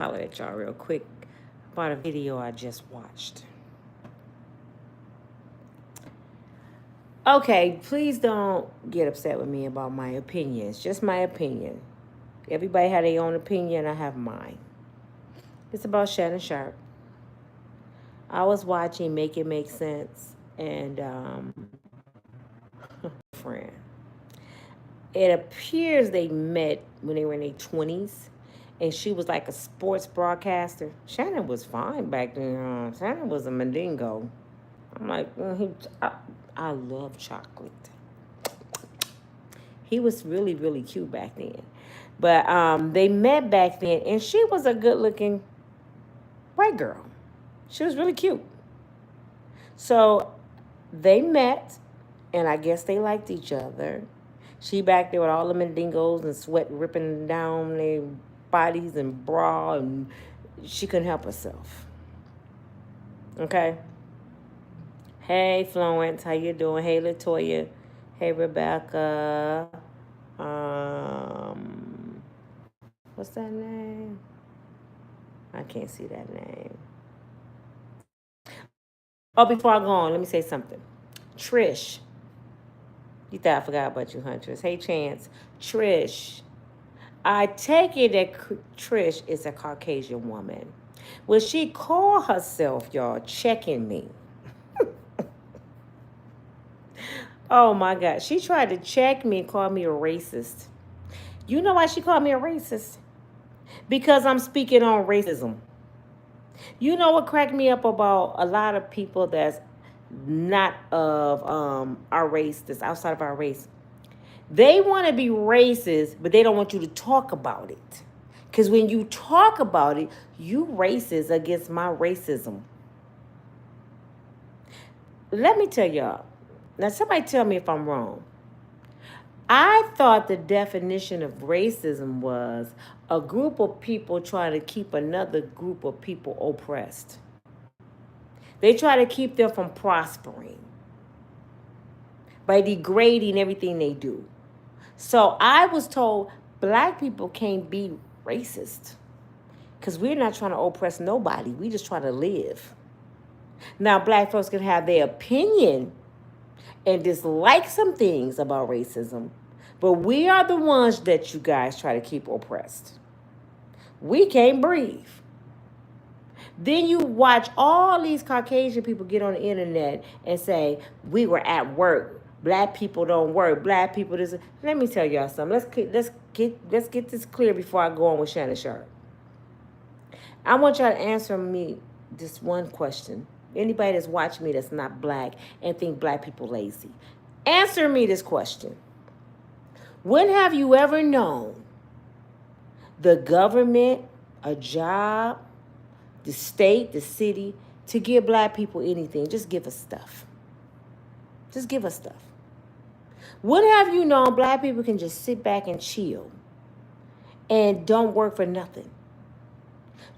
holler at y'all real quick about a video I just watched. Okay, please don't get upset with me about my opinions. Just my opinion. Everybody had their own opinion. I have mine. It's about Shannon Sharpe. I was watching Make It Make Sense and friend. It appears they met when they were in their 20s, and she was like a sports broadcaster. Shannon was fine back then. Shannon was a mandingo. I'm like, I love chocolate. He was really, really cute back then. But they met back then, and she was a good-looking white girl. She was really cute. So they met, and I guess they liked each other. She back there with all the mandingos and sweat ripping down their bodies and bra, and she couldn't help herself. Okay? Hey, Florence, how you doing? Hey, Latoya. Hey, Rebecca. What's that name? I can't see that name. Oh, before I go on, let me say something. Trish. You thought I forgot about you, Huntress. Hey, Chance. Trish. I take it that Trish is a Caucasian woman. Will she call herself, y'all, checking me? Oh, my God. She tried to check me and call me a racist. You know why she called me a racist? Because I'm speaking on racism. You know what cracked me up about a lot of people that's not of our race, that's outside of our race? They want to be racist, but they don't want you to talk about it. Because when you talk about it, you racist against my racism. Let me tell y'all. Now, somebody tell me if I'm wrong. I thought the definition of racism was a group of people trying to keep another group of people oppressed. They try to keep them from prospering by degrading everything they do. So I was told black people can't be racist because we're not trying to oppress nobody. We just try to live. Now, black folks can have their opinion and dislike some things about racism, but we are the ones that you guys try to keep oppressed. We can't breathe. Then you watch all these Caucasian people get on the internet and say, we were at work. Black people don't work. Black people this. Let me tell y'all something. Let's get this clear before I go on with Shannon Sharpe. I want y'all to answer me this one question. Anybody that's watching me that's not black and think black people lazy, answer me this question. When have you ever known the government, a job, the state, the city, to give black people anything? Just give us stuff. Just give us stuff. When have you known black people can just sit back and chill and don't work for nothing?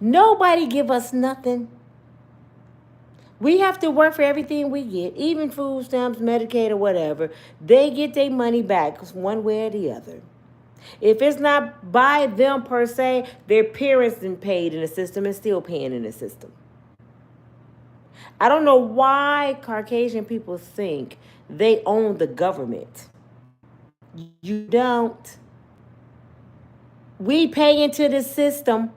Nobody give us nothing. We have to work for everything we get, even food stamps, Medicaid, or whatever. They get their money back one way or the other. If it's not by them per se, their parents been paid in the system and still paying in the system. I don't know why Caucasian people think they own the government. You don't. We pay into the system.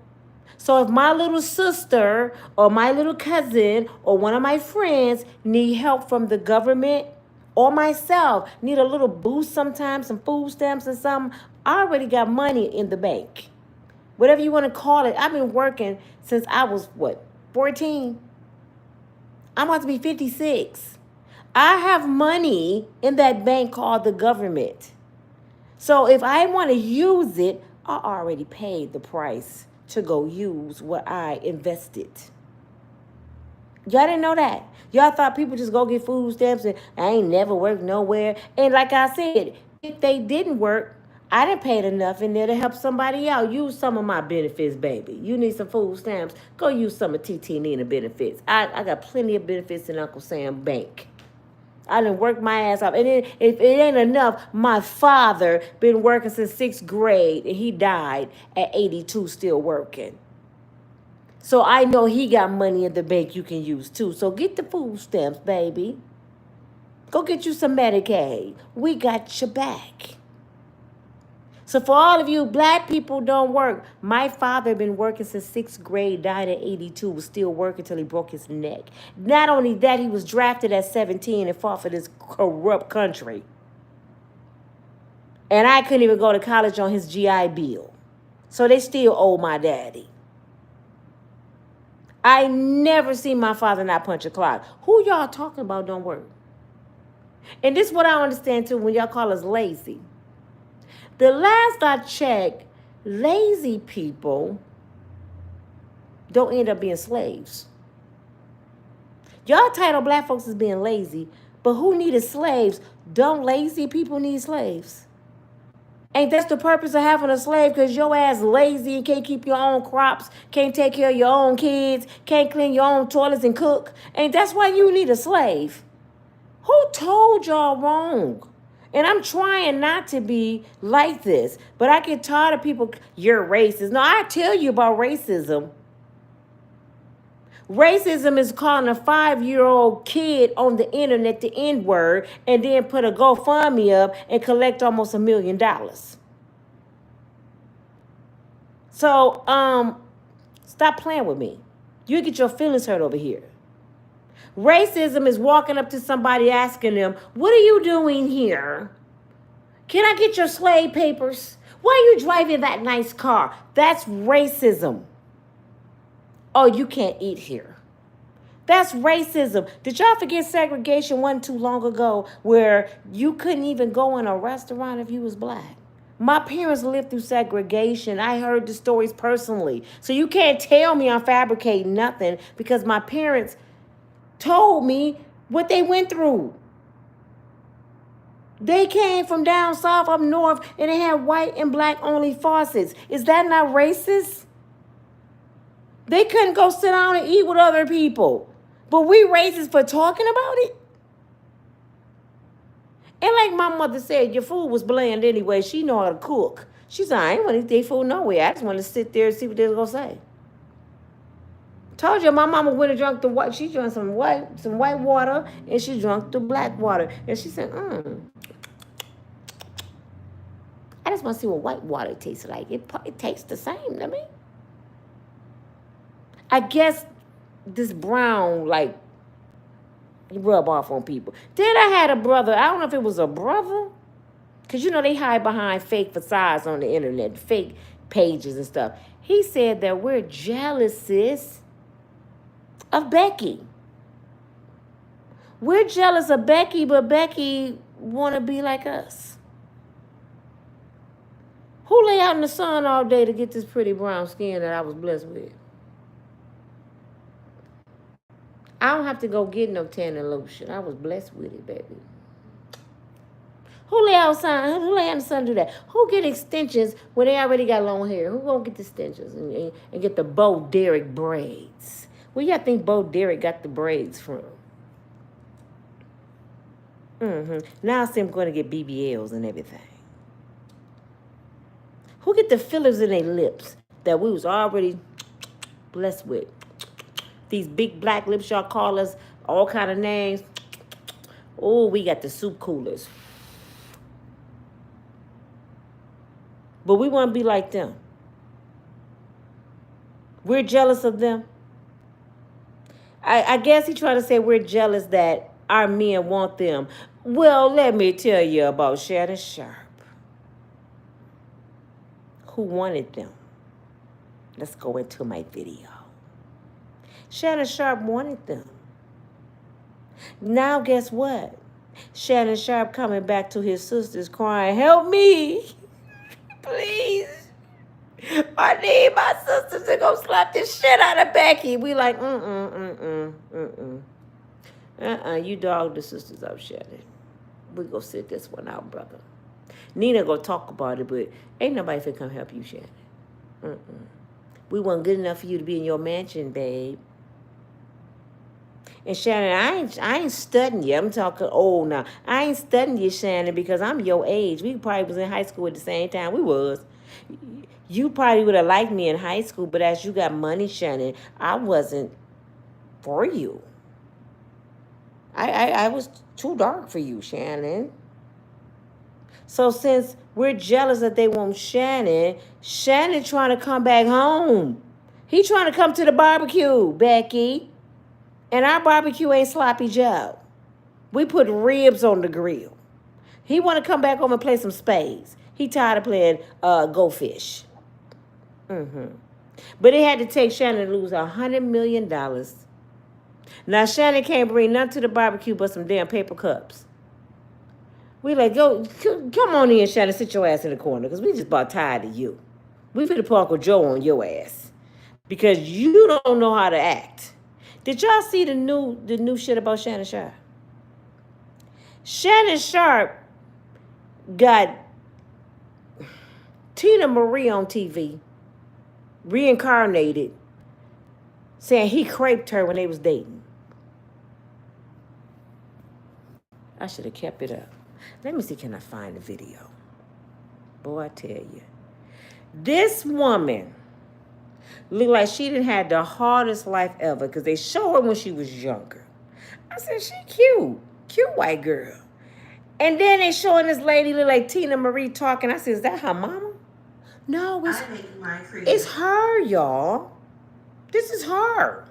So if my little sister or my little cousin or one of my friends need help from the government, or myself need a little boost sometimes, some food stamps or something, I already got money in the bank. Whatever you want to call it. I've been working since I was, 14? I'm about to be 56. I have money in that bank called the government. So if I want to use it, I already paid the price to go use what I invested. Y'all didn't know that. Y'all thought people just go get food stamps and I ain't never worked nowhere. And like I said, if they didn't work, I didn't pay enough in there to help somebody out. Use some of my benefits, baby. You need some food stamps, go use some of TT Nina benefits. I got plenty of benefits in Uncle Sam Bank. I done worked my ass off. And if it ain't enough, my father been working since 6th grade and he died at 82 still working. So I know he got money in the bank you can use too. So get the food stamps, baby. Go get you some Medicaid. We got your back. So for all of you black people don't work. My father been working since 6th grade, died at 82, was still working till he broke his neck. Not only that, he was drafted at 17 and fought for this corrupt country. And I couldn't even go to college on his GI Bill. So they still owe my daddy. I never seen my father not punch a clock. Who y'all talking about don't work? And this is what I understand too when y'all call us lazy. The last I checked, lazy people don't end up being slaves. Y'all title black folks as being lazy, but who needed slaves? Don't lazy people need slaves? Ain't that the purpose of having a slave? Because your ass lazy and can't keep your own crops, can't take care of your own kids, can't clean your own toilets and cook. Ain't that's why you need a slave? Who told y'all wrong? And I'm trying not to be like this, but I get tired of people, you're racist. No, I tell you about racism. Racism is calling a 5-year-old kid on the internet the N-word and then put a GoFundMe up and collect almost $1 million. So, stop playing with me. You get your feelings hurt over here. Racism is walking up to somebody asking them, what are you doing here? Can I get your slave papers? Why are you driving that nice car? That's racism. Oh, you can't eat here. That's racism. Did y'all forget segregation wasn't too long ago where you couldn't even go in a restaurant if you was black? My parents lived through segregation. I heard the stories personally. So you can't tell me I'm fabricating nothing because my parents told me what they went through. They came from down south up north and they had white and black only faucets. Is that not racist? They couldn't go sit down and eat with other people. But we racist for talking about it? And like my mother said, your food was bland anyway. She know how to cook. She said, I ain't want to eat their food nowhere. I just want to sit there and see what they was going to say. Told you my mama went and drank the white. She drank some white water and she drank the black water. And she said, I just want to see what white water tastes like. It tastes the same to me. I guess this brown, like, rub off on people. Then I had a brother. I don't know if it was a brother. Because, you know, they hide behind fake facades on the internet, fake pages and stuff. He said that we're jealous, sis, of Becky. We're jealous of Becky, but Becky want to be like us. Who lay out in the sun all day to get this pretty brown skin that I was blessed with? I don't have to go get no tanning lotion. I was blessed with it, baby. Who lay outside? Who lay out in the sun and do that? Who get extensions when they already got long hair? Who gonna get the extensions and get the Bo Derek braids? Where y'all think Bo Derek got the braids from? Now I see him going to get BBLs and everything. Who get the fillers in their lips that we was already blessed with? These big black lips, y'all call us all kind of names. Oh, we got the soup coolers. But we want to be like them. We're jealous of them. I guess he tried to say we're jealous that our men want them. Well, let me tell you about Shannon Sharpe. Who wanted them? Let's go into my video. Shannon Sharpe wanted them. Now guess what? Shannon Sharpe coming back to his sisters crying, help me, please. I need my sisters to go slap this shit out of Becky. We like, you dog the sisters up, Shannon. We go sit this one out, brother. Nina go talk about it, but ain't nobody finna come help you, Shannon. We wasn't good enough for you to be in your mansion, babe. And Shannon, I ain't studying you. I'm talking old now. I ain't studying you, Shannon, because I'm your age. We probably was in high school at the same time. We was. You probably would have liked me in high school, but as you got money, Shannon, I wasn't for you. I was too dark for you, Shannon. So since we're jealous that they want Shannon, Shannon trying to come back home. He trying to come to the barbecue, Becky. And our barbecue ain't sloppy Joe. We put ribs on the grill. He want to come back home and play some spades. He tired of playing Go Fish. But it had to take Shannon to lose $100 million. Now Shannon can't bring nothing to the barbecue but some damn paper cups. We like, go, come on in, Shannon, sit your ass in the corner, because we just about tired of you. We finna put Uncle Joe on your ass because you don't know how to act. Did y'all see the new shit about Shannon Sharpe? Shannon Sharpe got Tina Marie on TV, reincarnated, saying he craped her when they was dating. I should have kept it up. Let me see, can I find the video? Boy, I tell you. This woman looked like she didn't have the hardest life ever because they show her when she was younger. I said, she cute. Cute white girl. And then they showing this lady look like Tina Marie talking. I said, is that her mama? No, it's her, y'all. This is her.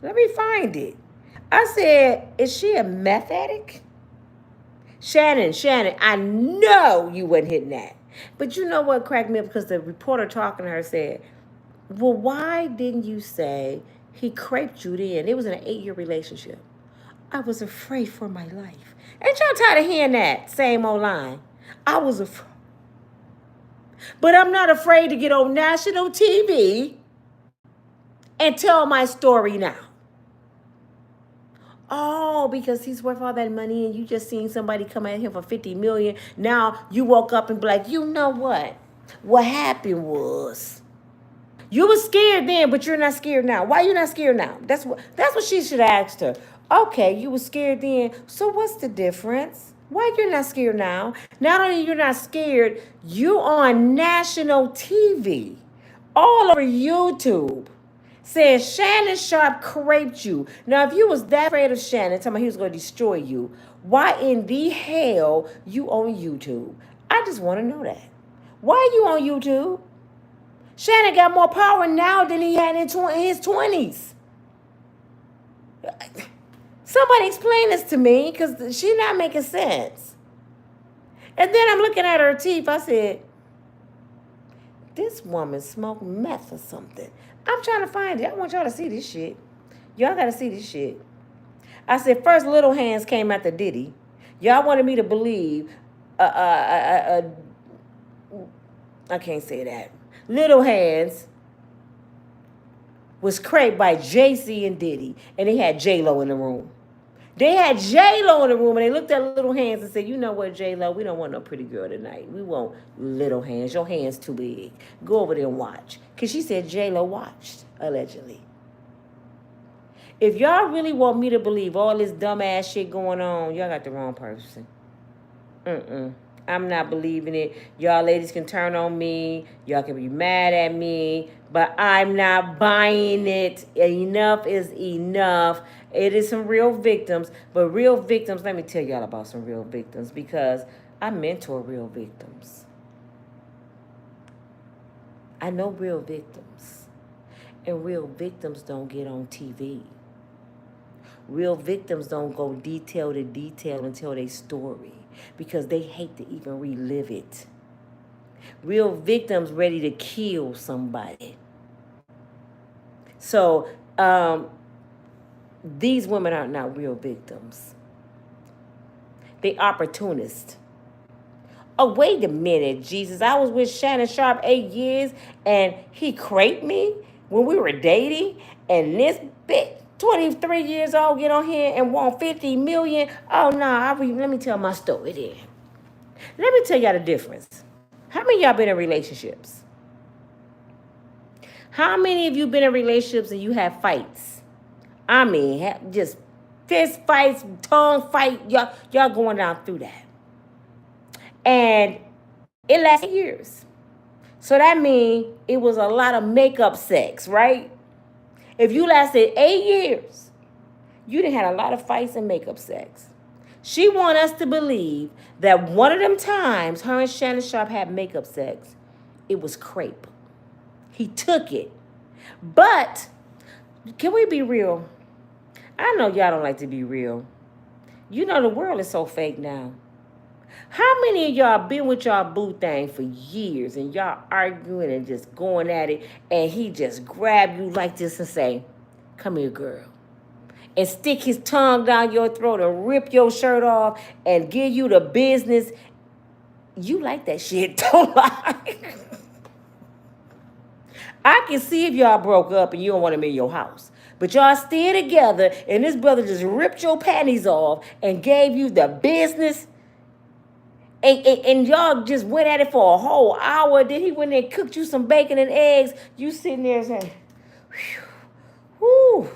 Let me find it. I said, is she a meth addict? Shannon, I know you wasn't hitting that. But you know what cracked me up? Because the reporter talking to her said, well, why didn't you say he craped you then? It was an 8-year relationship. I was afraid for my life. Ain't y'all tired of hearing that same old line? I was afraid. But I'm not afraid to get on national TV and tell my story now. Oh, because he's worth all that money and you just seen somebody come at him for $50 million. Now you woke up and be like, you know what? What happened was you were scared then, but you're not scared now. Why you not scared now? That's what she should have asked her. Okay, you were scared then. So what's the difference? Why you're not scared now? Not only you're not scared, you on national TV, all over YouTube, saying Shannon Sharpe craped you. Now, if you was that afraid of Shannon, telling me he was going to destroy you, why in the hell you on YouTube? I just want to know that. Why are you on YouTube? Shannon got more power now than he had in his 20s. Somebody explain this to me, because she's not making sense. And then I'm looking at her teeth. I said, this woman smoked meth or something. I'm trying to find it. I want y'all to see this shit. Y'all got to see this shit. I said, first Little Hands came after Diddy. Y'all wanted me to believe, I can't say that. Little Hands was craped by Jay-Z and Diddy, and they had J-Lo in the room. They had J-Lo in the room, and they looked at Little Hands and said, you know what, J-Lo, we don't want no pretty girl tonight. We want Little Hands. Your hand's too big. Go over there and watch. Because she said J-Lo watched, allegedly. If y'all really want me to believe all this dumbass shit going on, y'all got the wrong person. I'm not believing it. Y'all ladies can turn on me. Y'all can be mad at me. But I'm not buying it. Enough is enough. It is some real victims. But real victims, let me tell y'all about some real victims. Because I mentor real victims. I know real victims. And real victims don't get on TV. Real victims don't go detail to detail and tell their story, because they hate to even relive it. Real victims ready to kill somebody. So these women are not real victims. They opportunists. Oh, wait a minute, Jesus. I was with Shannon Sharpe 8 years and he craped me when we were dating, and this bitch 23 years old get on here and want 50 million. Oh no, let me tell my story then. Let me tell y'all the difference. How many of y'all been in relationships? How many of you been in relationships and you have fights? I mean, just fist fights, tongue fight. Y'all going down through that. And it lasts years. So that means it was a lot of makeup sex, right? If you lasted 8 years, you done had a lot of fights and makeup sex. She want us to believe that one of them times her and Shannon Sharpe had makeup sex, it was crepe. He took it. But can we be real? I know y'all don't like to be real. You know the world is so fake now. How many of y'all been with y'all boo thing for years and y'all arguing and just going at it and he just grab you like this and say, come here, girl. And stick his tongue down your throat and rip your shirt off and give you the business. You like that shit, don't lie. I can see if y'all broke up and you don't want him in your house. But y'all still together and this brother just ripped your panties off and gave you the business. And y'all just went at it for a whole hour. Then he went there and cooked you some bacon and eggs. You sitting there saying, whew,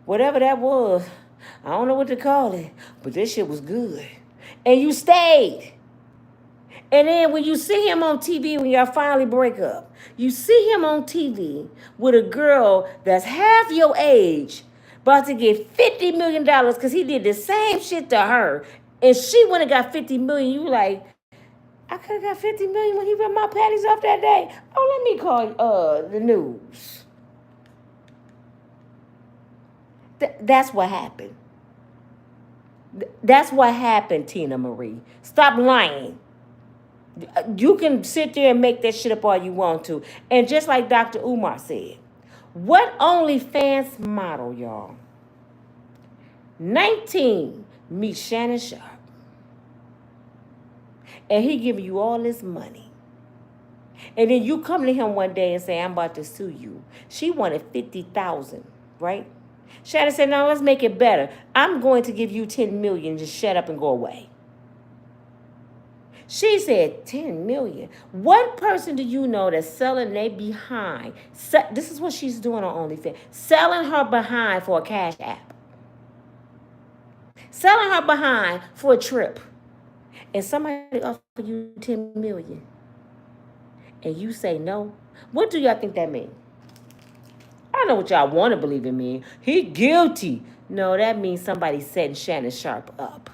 whatever that was. I don't know what to call it. But this shit was good. And you stayed. And then when you see him on TV, when y'all finally break up, you see him on TV with a girl that's half your age, about to get $50 million because he did the same shit to her. And she went and got $50 million. You like, I could have got $50 million when he ripped my panties off that day. Oh, let me call the news. That's what happened. That's what happened, Tina Marie. Stop lying. You can sit there and make that shit up all you want to. And just like Dr. Umar said, what OnlyFans model, y'all? 19 meets Shannon Sharpe. And he giving you all this money. And then you come to him one day and say, I'm about to sue you. She wanted $50,000, right? Shannon said, no, let's make it better. I'm going to give you $10 million. Just shut up and go away. She said $10 million. What person do you know that's selling they behind? This is what she's doing on OnlyFans. Selling her behind for a cash app. Selling her behind for a trip. And somebody offer you $10 million. And you say no. What do y'all think that means? I know what y'all want to believe it means. He guilty. No, that means somebody setting Shannon Sharpe up.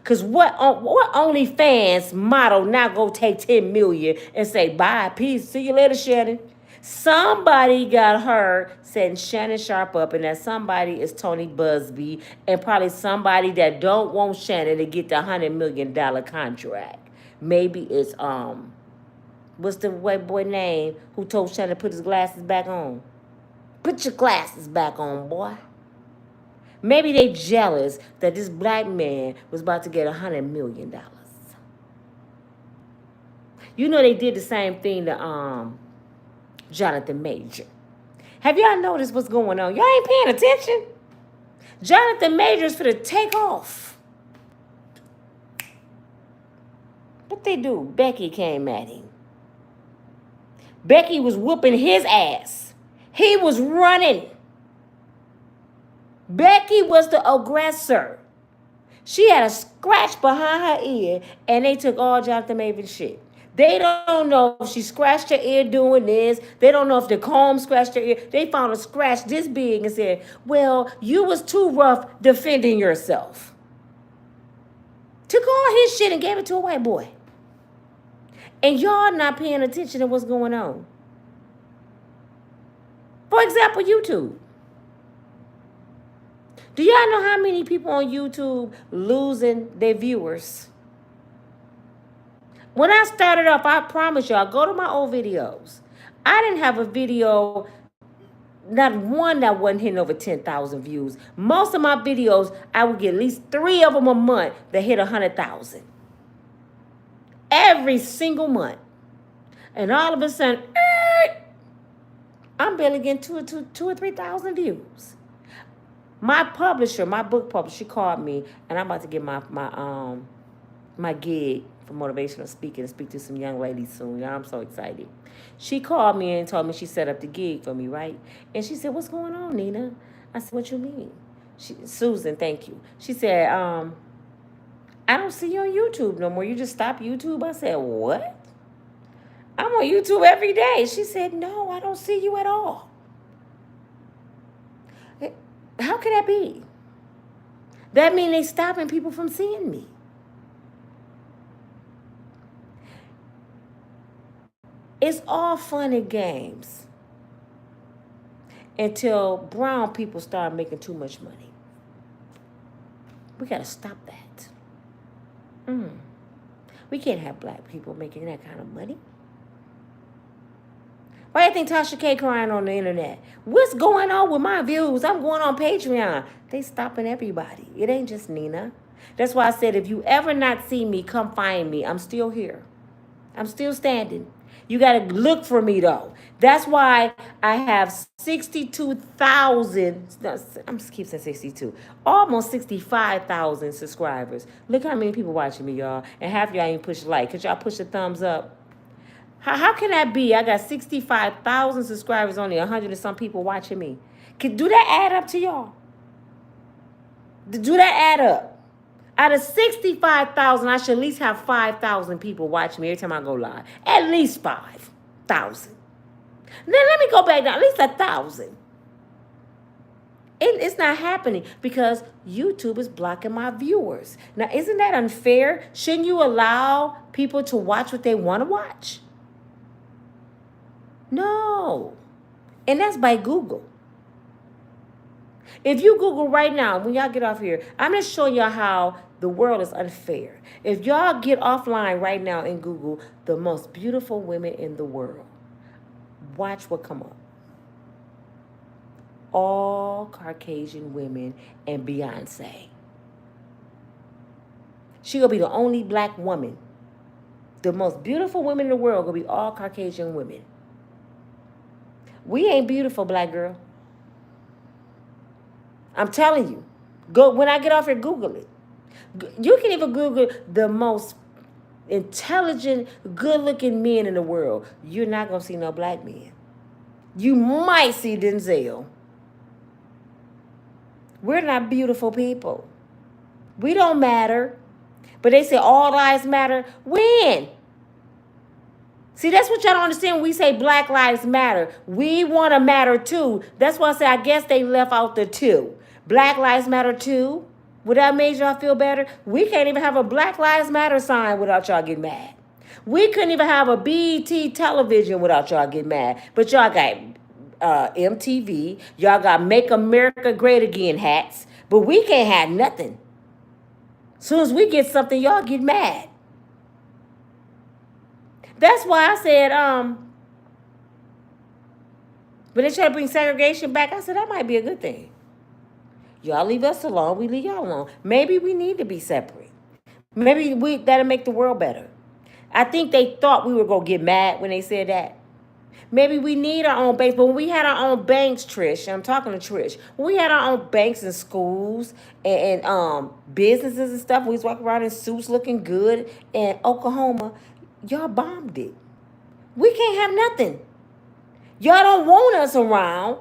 Because what OnlyFans model now go take $10 million and say, bye, peace, see you later, Shannon? Somebody got her setting Shannon Sharpe up, and that somebody is Tony Busby, and probably somebody that don't want Shannon to get the $100 million contract. Maybe it's, what's the white boy name who told Shannon to put his glasses back on? Put your glasses back on, boy. Maybe they jealous that this black man was about to get $100 million. You know they did the same thing to Jonathan Major. Have y'all noticed what's going on? Y'all ain't paying attention. Jonathan Major's finna take off. What they do? Becky came at him. Becky was whooping his ass. He was running. Becky was the aggressor. She had a scratch behind her ear, and they took all Jonathan Major's shit. They don't know if she scratched her ear doing this. They don't know if the comb scratched her ear. They found a scratch this big and said, well, you was too rough defending yourself. Took all his shit and gave it to a white boy. And y'all not paying attention to what's going on. For example, YouTube. Do y'all know how many people on YouTube losing their viewers? When I started off, I promise y'all, go to my old videos. I didn't have a video, not one that wasn't hitting over 10,000 views. Most of my videos, I would get at least 3 of them a month that hit 100,000. Every single month. And all of a sudden, I'm barely getting 2 or 3,000 views. My publisher, my book publisher, she called me, and I'm about to get my gig for motivational speaking and speak to some young ladies soon. Y'all, I'm so excited. She called me and told me she set up the gig for me, right? And she said, what's going on, Nina? I said, what you mean? Susan, thank you. She said, I don't see you on YouTube no more. You just stopped YouTube? I said, what? I'm on YouTube every day. She said, no, I don't see you at all. How can that be? That means they stopping people from seeing me. It's all fun and games until brown people start making too much money. We got to stop that. We can't have black people making that kind of money. Why do you think Tasha K crying on the internet? What's going on with my views? I'm going on Patreon. They stopping everybody. It ain't just Nina. That's why I said, if you ever not see me, come find me. I'm still here. I'm still standing. You got to look for me, though. That's why I have 62,000. I'm just keep saying 62. Almost 65,000 subscribers. Look how many people watching me, y'all. And half of y'all ain't push like. Could y'all push the thumbs up? How can that be? I got 65,000 subscribers, only 100 and some people watching me. Do that add up to y'all? Do that add up? Out of 65,000, I should at least have 5,000 people watching me every time I go live. At least 5,000. Then let me go back down. At least 1,000. It's not happening because YouTube is blocking my viewers. Now, isn't that unfair? Shouldn't you allow people to watch what they want to watch? No. And that's by Google. If you Google right now, when y'all get off here, I'm just showing y'all how the world is unfair. If y'all get offline right now and Google the most beautiful women in the world, watch what come up. All Caucasian women and Beyonce. She gonna be the only black woman. The most beautiful women in the world gonna be all Caucasian women. We ain't beautiful, black girl. I'm telling you. Go when I get off here, Google it. You can even Google the most intelligent, good-looking men in the world. You're not gonna see no black men. You might see Denzel. We're not beautiful people. We don't matter. But they say all lives matter. When? See, that's what y'all don't understand when we say Black Lives Matter. We want to matter too. That's why I say I guess they left out the two. Black Lives Matter too. Would that make y'all feel better? We can't even have a Black Lives Matter sign without y'all getting mad. We couldn't even have a BET television without y'all getting mad. But y'all got MTV. Y'all got Make America Great Again hats. But we can't have nothing. As soon as we get something, y'all get mad. That's why I said, when they try to bring segregation back, I said that might be a good thing. Y'all leave us alone, we leave y'all alone. Maybe we need to be separate. Maybe that'll make the world better. I think they thought we were going to get mad when they said that. Maybe we need our own banks, but when we had our own banks, Trish, I'm talking to Trish, when we had our own banks and schools and businesses and stuff, we was walking around in suits looking good in Oklahoma, y'all bombed it. We can't have nothing. Y'all don't want us around,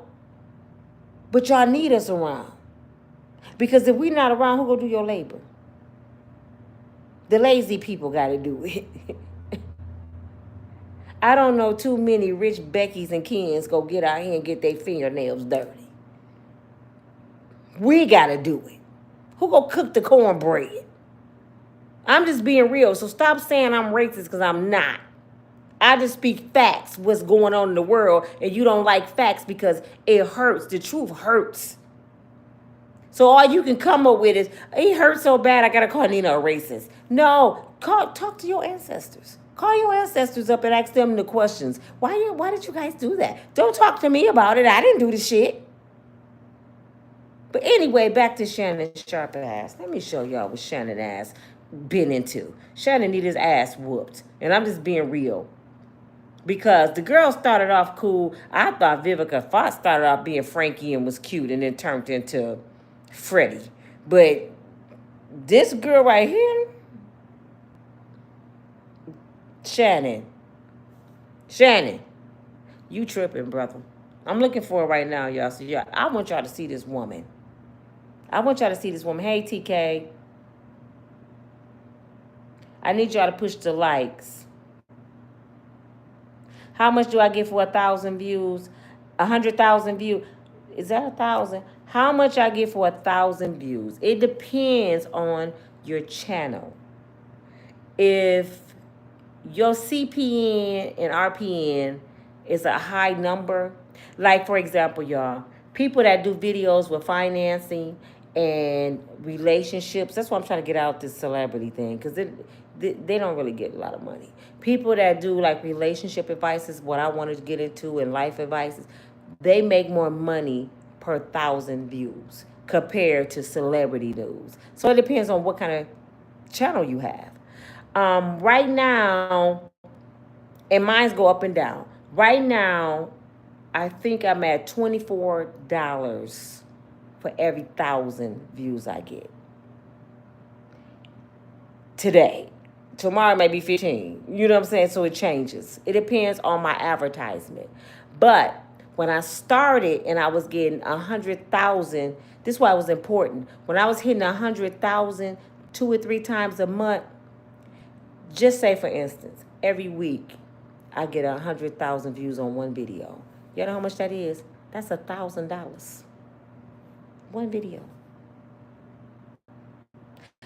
but y'all need us around. Because if we're not around, who gonna do your labor? The lazy people got to do it. I don't know too many rich Beckys and Kens go get out here and get their fingernails dirty. We got to do it. Who gonna cook the cornbread? I'm just being real, so stop saying I'm racist because I'm not. I just speak facts, what's going on in the world, and you don't like facts because it hurts. The truth hurts. So all you can come up with is, it hurts so bad I got to call Nina a racist. No, talk to your ancestors. Call your ancestors up and ask them the questions. Why did you guys do that? Don't talk to me about it. I didn't do the shit. But anyway, back to Shannon Sharpe ass. Let me show y'all what Shannon ass been into. Shannon need his ass whooped. And I'm just being real. Because the girl started off cool. I thought Vivica Fox started off being Frankie and was cute and then turned into Freddie. But this girl right here, Shannon, you tripping, brother. I'm looking for her right now, y'all. So I want y'all to see this woman. Hey, TK. I need y'all to push the likes. How much do I get for 1,000 views? 100,000 views? Is that 1,000? How much I get for 1,000 views? It depends on your channel. If your CPN and RPN is a high number, like for example, y'all, people that do videos with financing and relationships, that's why I'm trying to get out this celebrity thing, because they don't really get a lot of money. People that do like relationship advice is what I wanted to get into, and life advices, they make more money per 1,000 views compared to celebrity news. So it depends on what kind of channel you have. Right now, and mines go up and down. Right now, I think I'm at $24 for every 1,000 views I get. Today. Tomorrow may be 15. You know what I'm saying? So it changes. It depends on my advertisement. But when I started and I was getting 100,000, this is why it was important. When I was hitting 100,000 2 or 3 times a month, just say for instance, every week I get 100,000 views on one video. You know how much that is? That's $1,000. One video.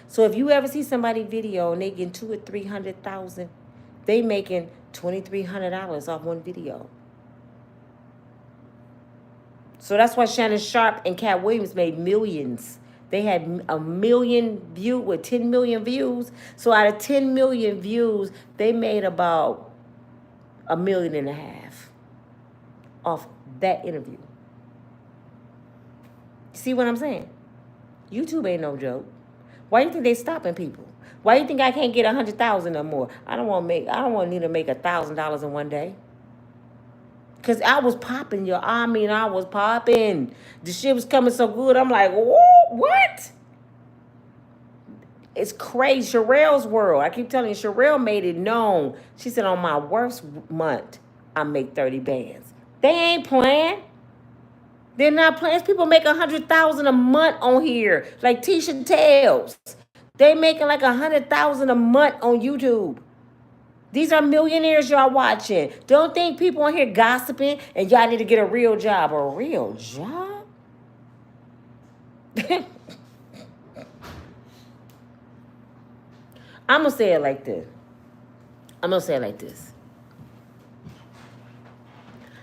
So if you ever see somebody video and they get 200,000 or 300,000, they making $2,300 off one video. So that's why Shannon Sharpe and Cat Williams made millions. They had a million view with 10 million views. So out of 10 million views, they made about $1.5 million off that interview. See what I'm saying? YouTube ain't no joke. Why do you think they stopping people? Why do you think I can't get 100,000 or more? I don't want to need to make $1,000 in one day. Cause I was popping, yo. I mean, I was popping. The shit was coming so good. I'm like, whoa, what? It's crazy. Sherelle's world. I keep telling you, Sherelle made it known. She said, on my worst month, I make 30 bands. They ain't playing. They're not playing. People make 100,000 a month on here, like Tisha Tales. They making like 100,000 a month on YouTube. These are millionaires y'all watching. Don't think people on here gossiping and y'all need to get a real job. A real job? I'm going to say it like this.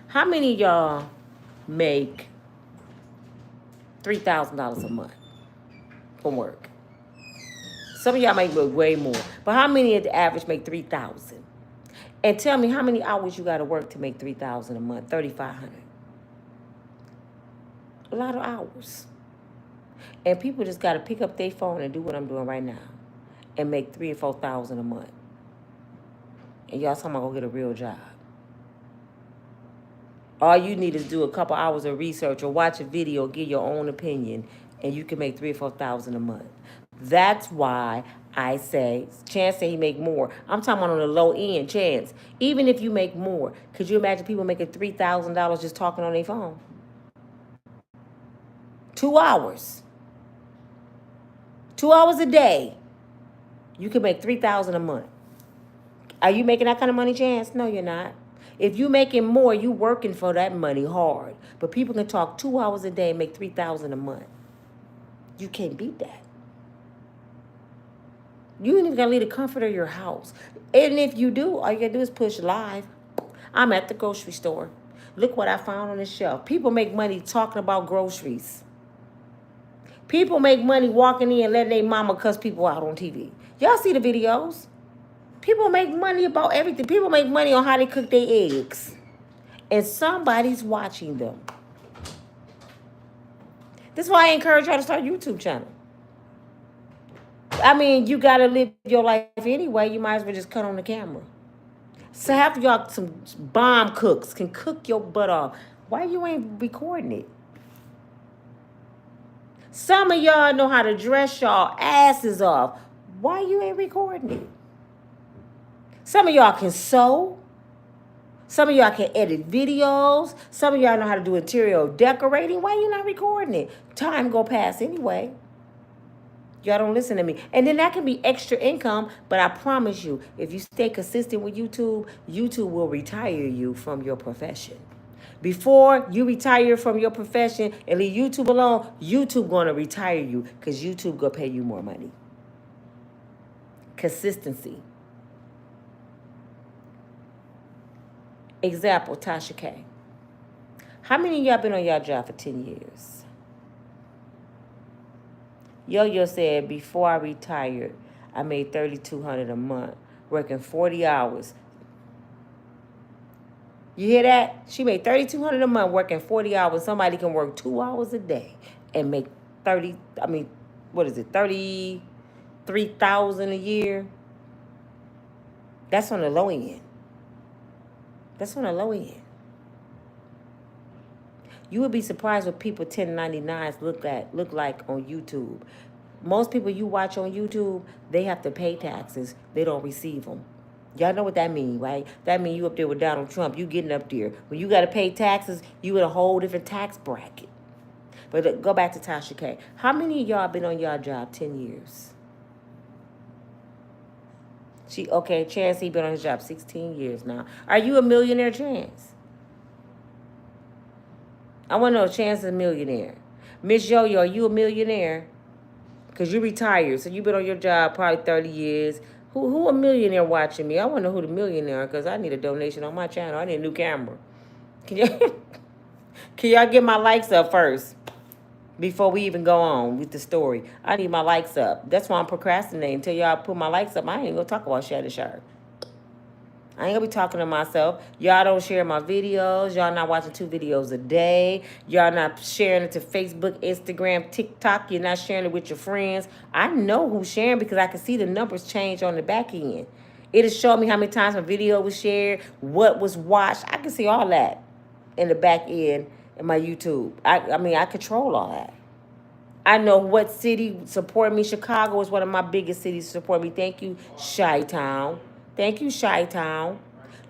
How many of y'all make $3,000 a month from work? Some of y'all make way more. But how many at the average make $3,000? And tell me how many hours you got to work to make $3,000 a month, $3,500. A lot of hours. And people just got to pick up their phone and do what I'm doing right now and make $3,000 or $4,000 a month. And y'all talking about go get a real job. All you need is do a couple hours of research or watch a video, give your own opinion, and you can make $3,000 or $4,000 a month. That's why I say, Chance say he make more. I'm talking about on the low end, Chance. Even if you make more, could you imagine people making $3,000 just talking on their phone? 2 hours. 2 hours a day. You can make $3,000 a month. Are you making that kind of money, Chance? No, you're not. If you making more, you working for that money hard. But people can talk 2 hours a day and make $3,000 a month. You can't beat that. You ain't even gonna leave the comfort of your house. And if you do, all you gotta do is push live. I'm at the grocery store. Look what I found on the shelf. People make money talking about groceries. People make money walking in, letting their mama cuss people out on TV. Y'all see the videos? People make money about everything. People make money on how they cook their eggs. And somebody's watching them. This is why I encourage y'all to start a YouTube channel. I mean, you got to live your life anyway. You might as well just cut on the camera. So half of y'all, some bomb cooks, can cook your butt off. Why you ain't recording it? Some of y'all know how to dress y'all asses off. Why you ain't recording it? Some of y'all can sew. Some of y'all can edit videos. Some of y'all know how to do interior decorating. Why you not recording it? Time go past anyway. Y'all don't listen to me. And then that can be extra income, but I promise you, if you stay consistent with YouTube, YouTube will retire you from your profession. Before you retire from your profession and leave YouTube alone, YouTube going to retire you because YouTube going to pay you more money. Consistency. Example, Tasha K. How many of y'all been on y'all job for 10 years? Yo-Yo said, before I retired, I made $3,200 a month, working 40 hours. You hear that? She made $3,200 a month, working 40 hours. Somebody can work 2 hours a day and make 33,000 a year. That's on the low end. That's on the low end. You would be surprised what people 1099s look like on YouTube. Most people you watch on YouTube, they have to pay taxes. They don't receive them. Y'all know what that means, right? That means you up there with Donald Trump. You getting up there. When you got to pay taxes, you in a whole different tax bracket. But go back to Tasha K. How many of y'all been on y'all job 10 years? Chance, he been on his job 16 years now. Are you a millionaire, Chance? I want to know if Chance is a millionaire. Miss Yo-Yo, are you a millionaire? Because you retired, so you've been on your job probably 30 years. Who a millionaire watching me? I want to know who the millionaire, because I need a donation on my channel. I need a new camera. Can y'all get my likes up first before we even go on with the story? I need my likes up. That's why I'm procrastinating. Until y'all put my likes up, I ain't going to talk about Shannon Sharpe. I ain't gonna be talking to myself. Y'all don't share my videos. Y'all not watching 2 videos a day. Y'all not sharing it to Facebook, Instagram, TikTok. You're not sharing it with your friends. I know who's sharing because I can see the numbers change on the back end. It'll show me how many times my video was shared, what was watched. I can see all that in the back end in my YouTube. I control all that. I know what city support me. Chicago is one of my biggest cities to support me. Thank you, Chi-Town. Thank you, Chi-Town.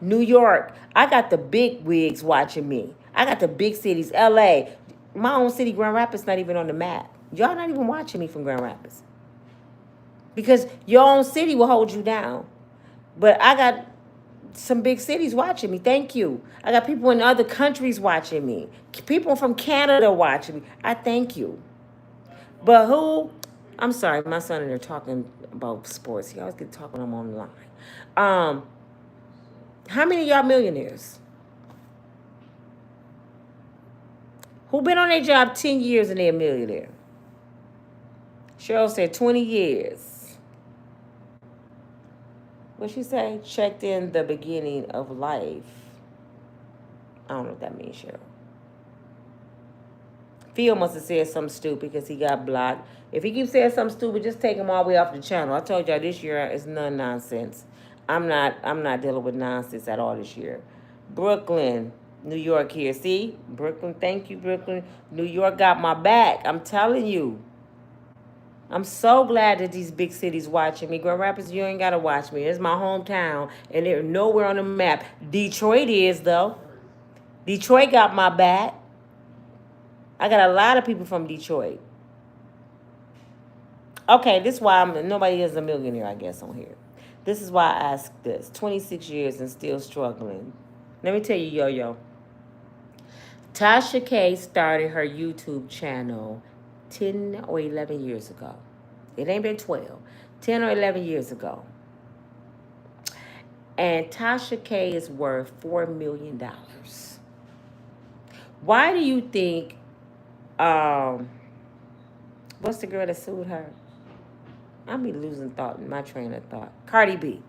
New York, I got the big wigs watching me. I got the big cities. LA, my own city, Grand Rapids, not even on the map. Y'all not even watching me from Grand Rapids. Because your own city will hold you down. But I got some big cities watching me. Thank you. I got people in other countries watching me. People from Canada watching me. I thank you. But who? I'm sorry, my son and they're talking about sports. He always get talking when I'm on the line. How many of y'all millionaires? Who been on their job 10 years and they're a millionaire? Cheryl said 20 years. What'd she say? Checked in the beginning of life. I don't know what that means, Cheryl. Phil must have said something stupid because he got blocked. If he keeps saying something stupid, just take him all the way off the channel. I told y'all this year is none nonsense. I'm not dealing with nonsense at all this year. Brooklyn, New York here. See? Brooklyn, thank you, Brooklyn. New York got my back. I'm telling you. I'm so glad that these big cities watching me. Grand Rapids, you ain't got to watch me. It's my hometown, and they're nowhere on the map. Detroit is, though. Detroit got my back. I got a lot of people from Detroit. Okay, this is why nobody is a millionaire, I guess, on here. This is why I asked this. 26 years and still struggling. Let me tell you, Yo-Yo. Tasha K started her YouTube channel 10 or 11 years ago. It ain't been 12. 10 or 11 years ago. And Tasha K is worth $4 million. Why do you think, what's the girl that sued her? I'll be losing my train of thought. Cardi B.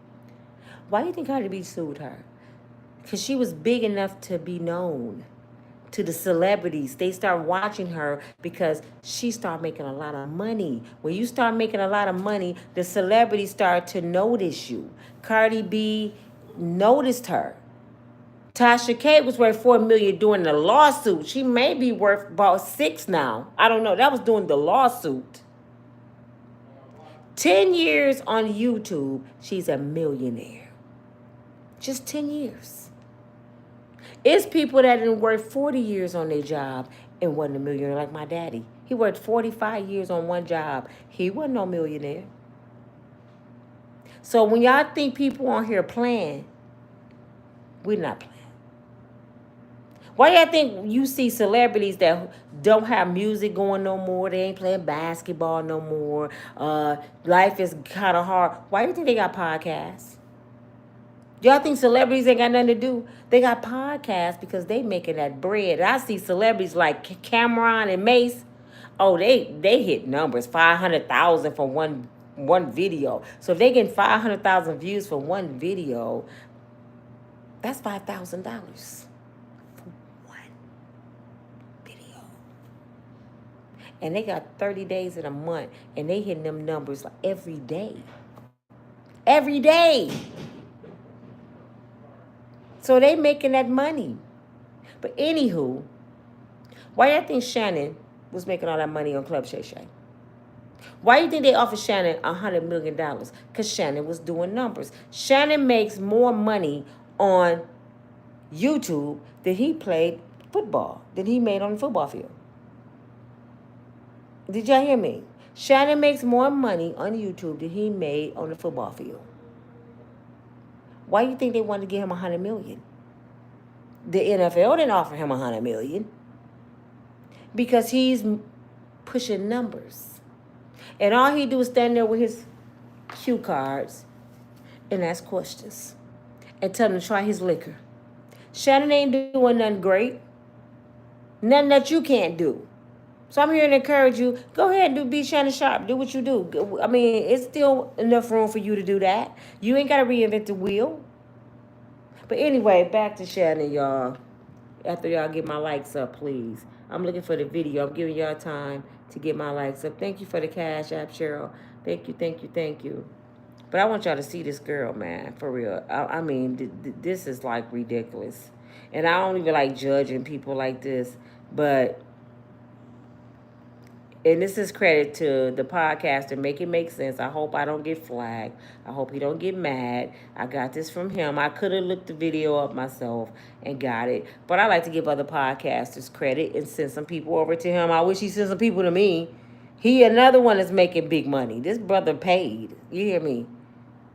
Why do you think Cardi B sued her? Because she was big enough to be known to the celebrities. They start watching her because she started making a lot of money. When you start making a lot of money, the celebrities start to notice you. Cardi B noticed her. Tasha K was worth $4 million doing the lawsuit. She may be worth about $6 now. I don't know. That was doing the lawsuit. 10 years on YouTube, she's a millionaire. Just 10 years. It's people that didn't work 40 years on their job and wasn't a millionaire like my daddy. He worked 45 years on one job. He wasn't no millionaire. So when y'all think people on here playing, we're not playing. Why y'all think you see celebrities that don't have music going no more? They ain't playing basketball no more. Life is kind of hard. Why do you think they got podcasts? Y'all think celebrities ain't got nothing to do? They got podcasts because they making that bread. I see celebrities like Cameron and Mace. Oh, they hit numbers 500,000 for one video. So if they get 500,000 views for one video, that's $5,000 for one video. And they got 30 days in a month, and they hitting them numbers like every day. Every day. So they making that money. But anywho, why do you think Shannon was making all that money on Club Shay Shay? Why do you think they offered Shannon $100 million? Because Shannon was doing numbers. Shannon makes more money on YouTube than he played football, than he made on the football field. Did y'all hear me? Shannon makes more money on YouTube than he made on the football field. Why do you think they wanted to give him $100 million? The NFL didn't offer him $100 million because he's pushing numbers. And all he do is stand there with his cue cards and ask questions and tell him to try his liquor. Shannon ain't doing nothing great. Nothing that you can't do. So I'm here to encourage you. Go ahead and be Shannon Sharpe. Do what you do. I mean, it's still enough room for you to do that. You ain't got to reinvent the wheel. But anyway, back to Shannon, y'all. After y'all get my likes up, please. I'm looking for the video. I'm giving y'all time to get my likes up. Thank you for the Cash App, Cheryl. Thank you, thank you, thank you. But I want y'all to see this girl, man, for real. I mean, this is like ridiculous. And I don't even like judging people like this, but... And this is credit to the podcaster. Make it make sense. I hope I don't get flagged. I hope he don't get mad. I got this from him. I could have looked the video up myself and got it. But I like to give other podcasters credit and send some people over to him. I wish he sent some people to me. He another one that's making big money. This brother paid. You hear me?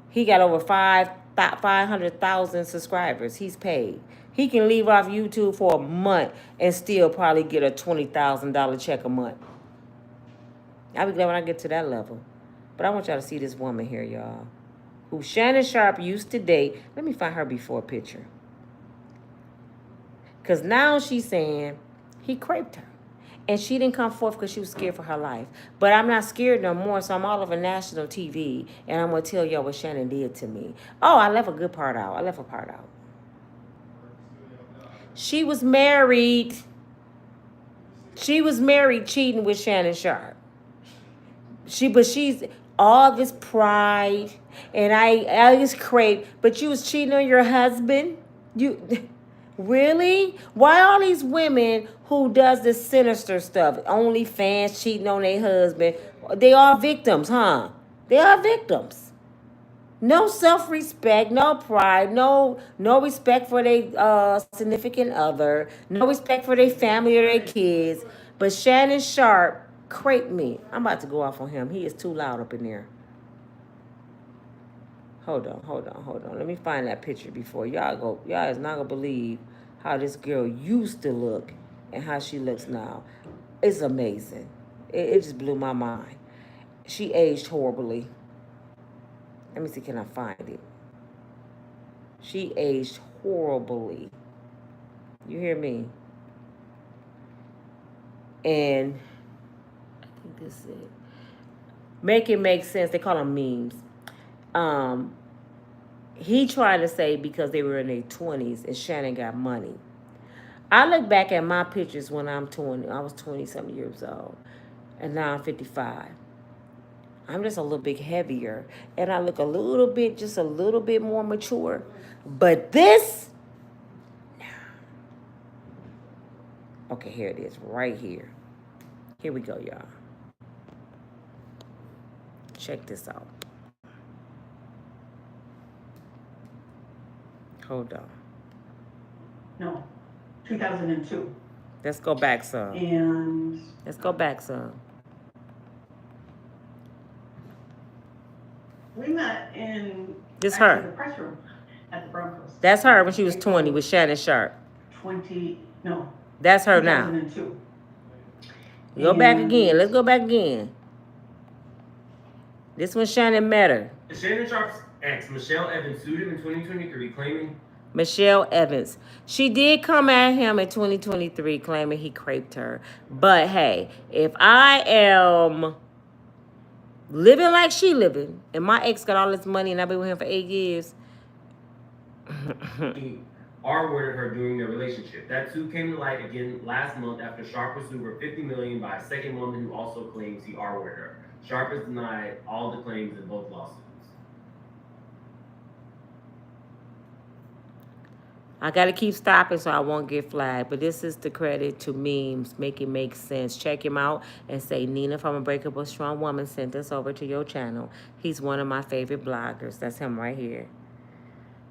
He got over 500,000 subscribers. He's paid. He can leave off YouTube for a month and still probably get a $20,000 check a month. I'll be glad when I get to that level. But I want y'all to see this woman here, y'all, who Shannon Sharpe used to date. Let me find her before picture. Because now she's saying he craped her. And she didn't come forth because she was scared for her life. But I'm not scared no more, so I'm all over national TV. And I'm going to tell y'all what Shannon did to me. Oh, I left a good part out. I left a part out. She was married. She was married cheating with Shannon Sharpe. But she's all this pride, and I just crave. But you was cheating on your husband? You really? Why all these women who does this sinister stuff, OnlyFans, cheating on their husband? They are victims, huh? They are victims. No self-respect, no pride, no respect for their significant other, no respect for their family or their kids. But Shannon Sharpe crate me. I'm about to go off on him. He is too loud up in there. Hold on. Let me find that picture before y'all go. Y'all is not gonna believe how this girl used to look and how she looks now. It's amazing. It just blew my mind. She aged horribly. Let me see, can I find it? She aged horribly. You hear me? And this is it. Make it make sense. They call them memes. He tried to say because they were in their 20s and Shannon got money. I look back at my pictures when I'm 20. I was 20-something years old. And now I'm 55. I'm just a little bit heavier. And I look just a little bit more mature. But this... Okay, here it is. Right here. Here we go, y'all. Check this out. Hold on. No, 2002. Let's go back some. And let's go back some. We met in this her. The press room at the Broncos. That's her when she was 20 with Shannon Sharpe. 20, no. That's her now. 2002. Go back again. Let's go back again. This when Shannon met her. Shannon Sharpe's ex, Michelle Evans, sued him in 2023 claiming... Michelle Evans. She did come at him in 2023 claiming he raped her. But hey, if I am living like she living, and my ex got all this money and I've been with him for 8 years... he R-worded her during their relationship. That suit came to light again last month after Sharpe was sued for $50 million by a second woman who also claims he R-worded her. Sharpe has denied all the claims in both lawsuits. I gotta keep stopping so I won't get flagged. But this is the credit to memes. Make it make sense. Check him out and say Nina from Unbreakable Strong Woman sent us over to your channel. He's one of my favorite bloggers. That's him right here.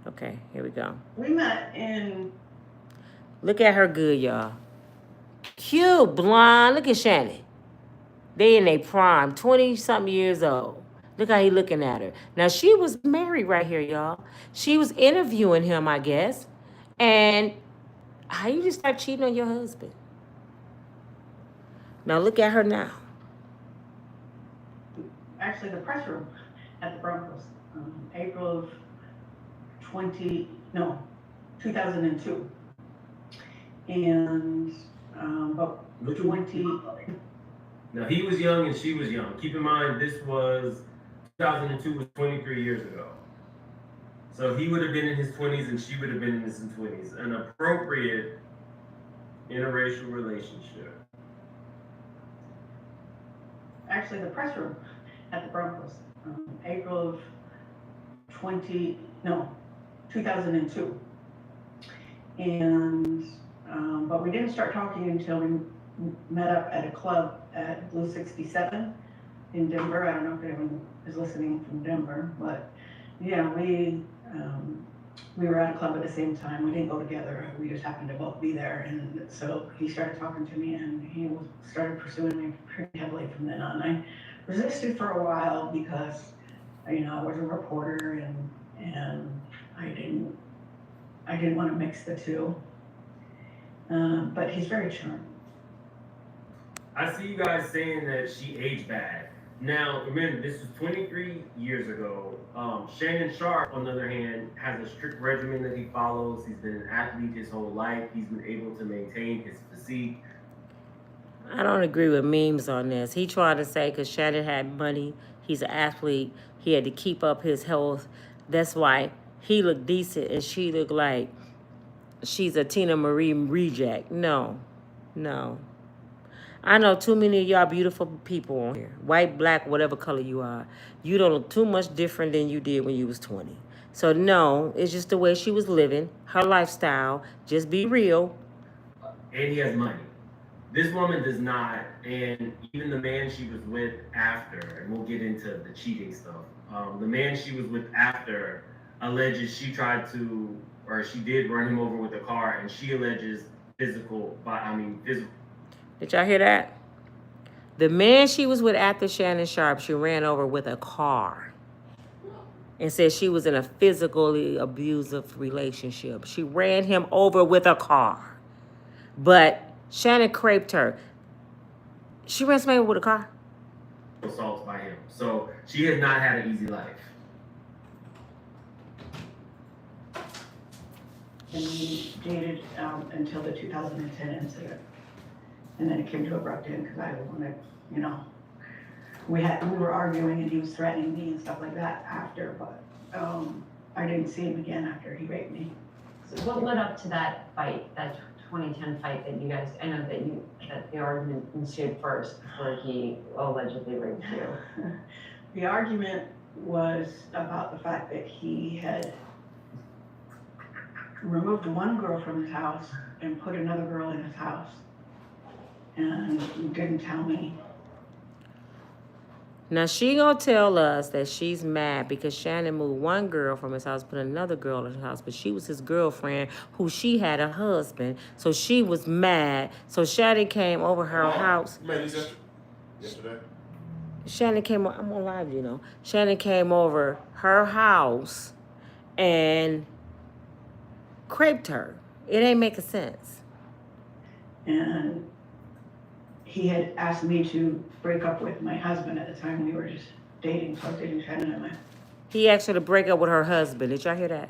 Okay, here we go. We met in... Look at her good, y'all. Cute, blonde. Look at Shannon. They in their prime, 20-something years old. Look how he looking at her. Now, she was married right here, y'all. She was interviewing him, I guess. And how you just start cheating on your husband? Now, look at her now. Actually, the press room at the Broncos. April of 2002. And, but 20... Now, he was young and she was young. Keep in mind, this was 2002 was 23 years ago. So he would have been in his 20s and she would have been in his 20s. An appropriate interracial relationship. Actually, the press room at the Broncos. April of 2002. And, but we didn't start talking until we met up at a club at Blue 67 in Denver. I don't know if anyone is listening from Denver, but yeah, we were at a club at the same time. We didn't go together. We just happened to both be there. And so he started talking to me and he started pursuing me pretty heavily from then on. I resisted for a while because, you know, I was a reporter and I didn't want to mix the two. But he's very charming. I see you guys saying that she aged bad. Now, remember, this was 23 years ago. Shannon Sharpe, on the other hand, has a strict regimen that he follows. He's been an athlete his whole life. He's been able to maintain his physique. I don't agree with memes on this. He tried to say because Shannon had money, he's an athlete, he had to keep up his health. That's why he looked decent and she looked like she's a Tina Marie reject. No. I know too many of y'all beautiful people on here. White, black, whatever color you are. You don't look too much different than you did when you was 20. So no, it's just the way she was living, her lifestyle. Just be real. And he has money. This woman does not, and even the man she was with after, and we'll get into the cheating stuff. The man she was with after alleges she tried to, or she did run him over with a car, and she alleges physical. Did y'all hear that? The man she was with after Shannon Sharpe, she ran over with a car and said she was in a physically abusive relationship. She ran him over with a car. But Shannon raped her. She ran somebody over with a car? Assaults by him. So she has not had an easy life. And we dated until the 2010 incident. And then it came to a abrupt end because I wanted, you know, we were arguing and he was threatening me and stuff like that after, but I didn't see him again after he raped me. So what led up to that fight, that 2010 fight that you guys, I know that the argument ensued first before he allegedly raped you? The argument was about the fact that he had removed one girl from his house and put another girl in his house. And he didn't tell me. Now she gonna tell us that she's mad because Shannon moved one girl from his house, put another girl in his house, but she was his girlfriend who she had a husband, so she was mad. So Shannon came over her house. You made these yesterday? Shannon came. I'm on live, you know. Shannon came over her house and craped her. It ain't making sense. And he had asked me to break up with my husband at the time. We were just dating, so I was dating Shannon and my He asked her to break up with her husband. Did y'all hear that?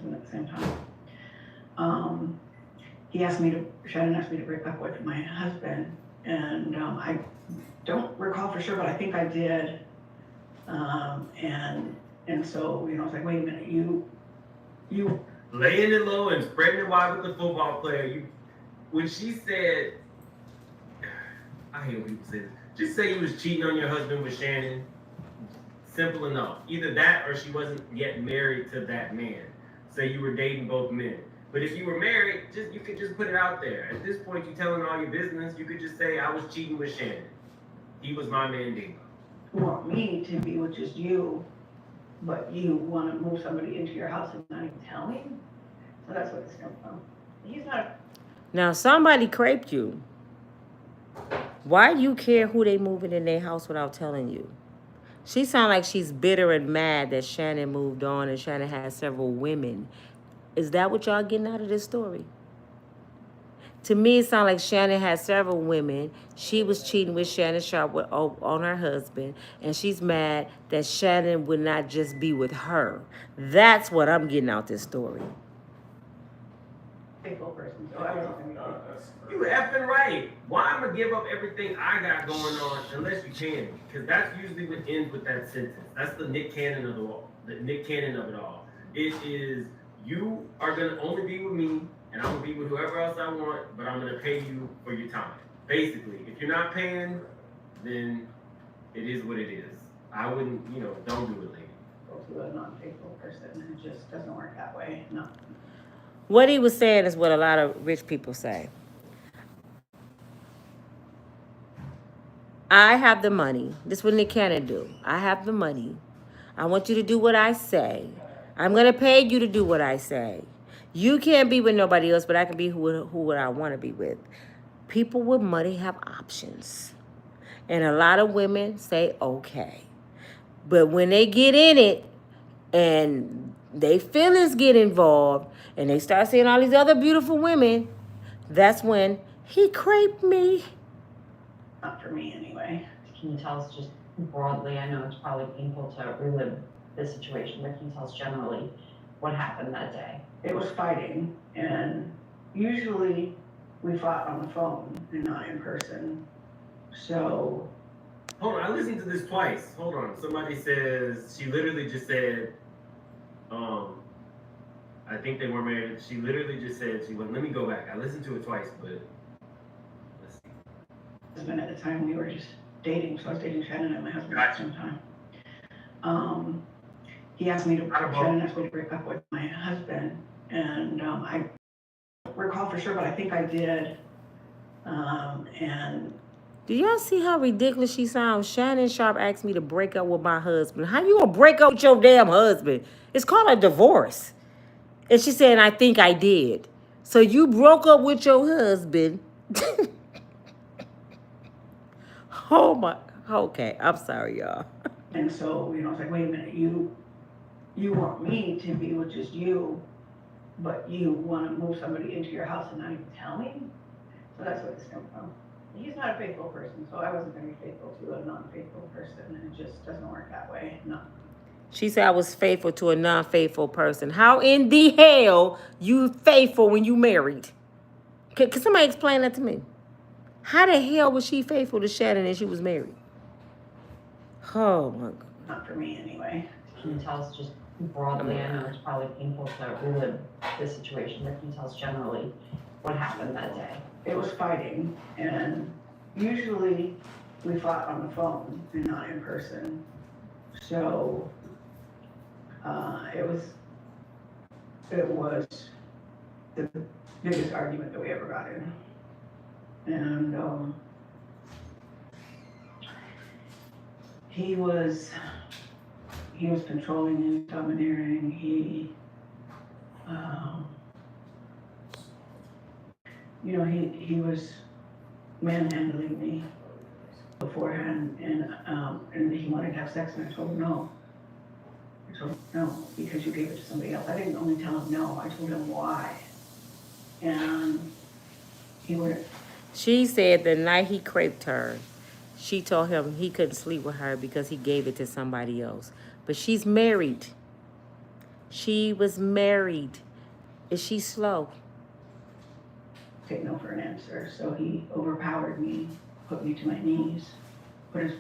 husband at the same time. Shannon asked me to break up with my husband, and I don't recall for sure, but I think I did. And so, you know, I was like, wait a minute, you laying it low and spreading it wide with the football player. When she said, I hate when people say this, just say you was cheating on your husband with Shannon. Simple enough. Either that or she wasn't yet married to that man. Say you were dating both men. But if you were married, you could just put it out there. At this point, you're telling all your business. You could just say, I was cheating with Shannon. He was my man, Ding. You want me to be with just you, but you want to move somebody into your house and not even tell me? So that's what it's come from. He's not. Now somebody craped you. Why do you care who they moving in their house without telling you? She sounds like she's bitter and mad that Shannon moved on and Shannon had several women. Is that what y'all getting out of this story? To me, it sounds like Shannon had several women. She was cheating with Shannon Sharpe on her husband, and she's mad that Shannon would not just be with her. That's what I'm getting out this story. Faithful person, so I wasn't going to be. You effing right. Why I'm gonna give up everything I got going on unless you can? Because that's usually what ends with that sentence. That's the Nick Cannon of it all. It is, you are gonna only be with me, and I'm gonna be with whoever else I want, but I'm gonna pay you for your time. Basically, if you're not paying, then it is what it is. I wouldn't, don't do it, lady. Go to a non-faithful person. It just doesn't work that way. No. What he was saying is what a lot of rich people say. I have the money. This is what Nick Cannon do. I have the money. I want you to do what I say. I'm going to pay you to do what I say. You can't be with nobody else, but I can be who I want to be with. People with money have options. And a lot of women say, okay. But when they get in it and their feelings get involved and they start seeing all these other beautiful women, that's when he craped me. Not for me anyway. Can you tell us just broadly, I know it's probably painful to relive this situation, but can you tell us generally what happened that day? It was fighting, and usually we fought on the phone and not in person. So. Hold on, I listened to this twice. Hold on. Somebody says, she literally just said, I think they were married. She literally just said, let me go back. I listened to it twice, but let's see. Husband at the time, we were just dating, so I was dating Shannon and my husband at the same time. Shannon asked me to break up with my husband, and I don't recall for sure, but I think I did. And do y'all see how ridiculous she sounds? Shannon Sharpe asked me to break up with my husband. How you gonna break up with your damn husband? It's called a divorce. And she said, I think I did. So you broke up with your husband. Oh my, okay, I'm sorry, y'all. And so, I was like, wait a minute, you want me to be with just you, but you want to move somebody into your house and not even tell me? So that's what it's come from. He's not a faithful person, so I wasn't going to be faithful to a non-faithful person, and it just doesn't work that way, no. She said I was faithful to a non-faithful person. How in the hell you faithful when you married? Can somebody explain that to me? How the hell was she faithful to Shannon and she was married? Oh my God. Not for me anyway. Can you tell us just broadly, I know it's probably painful to relive this situation, but can you tell us generally what happened that day? It was fighting, and usually we fought on the phone and not in person. So it was the biggest argument that we ever got in. And he was controlling and domineering. He was manhandling me beforehand, and he wanted to have sex, and I told him no. I told him no, because you gave it to somebody else. I didn't only tell him no, I told him why. And he would. She said the night he raped her, she told him he couldn't sleep with her because he gave it to somebody else. But she's married. She was married. Is she slow? Take no for an answer. So he overpowered me, put me to my knees, put his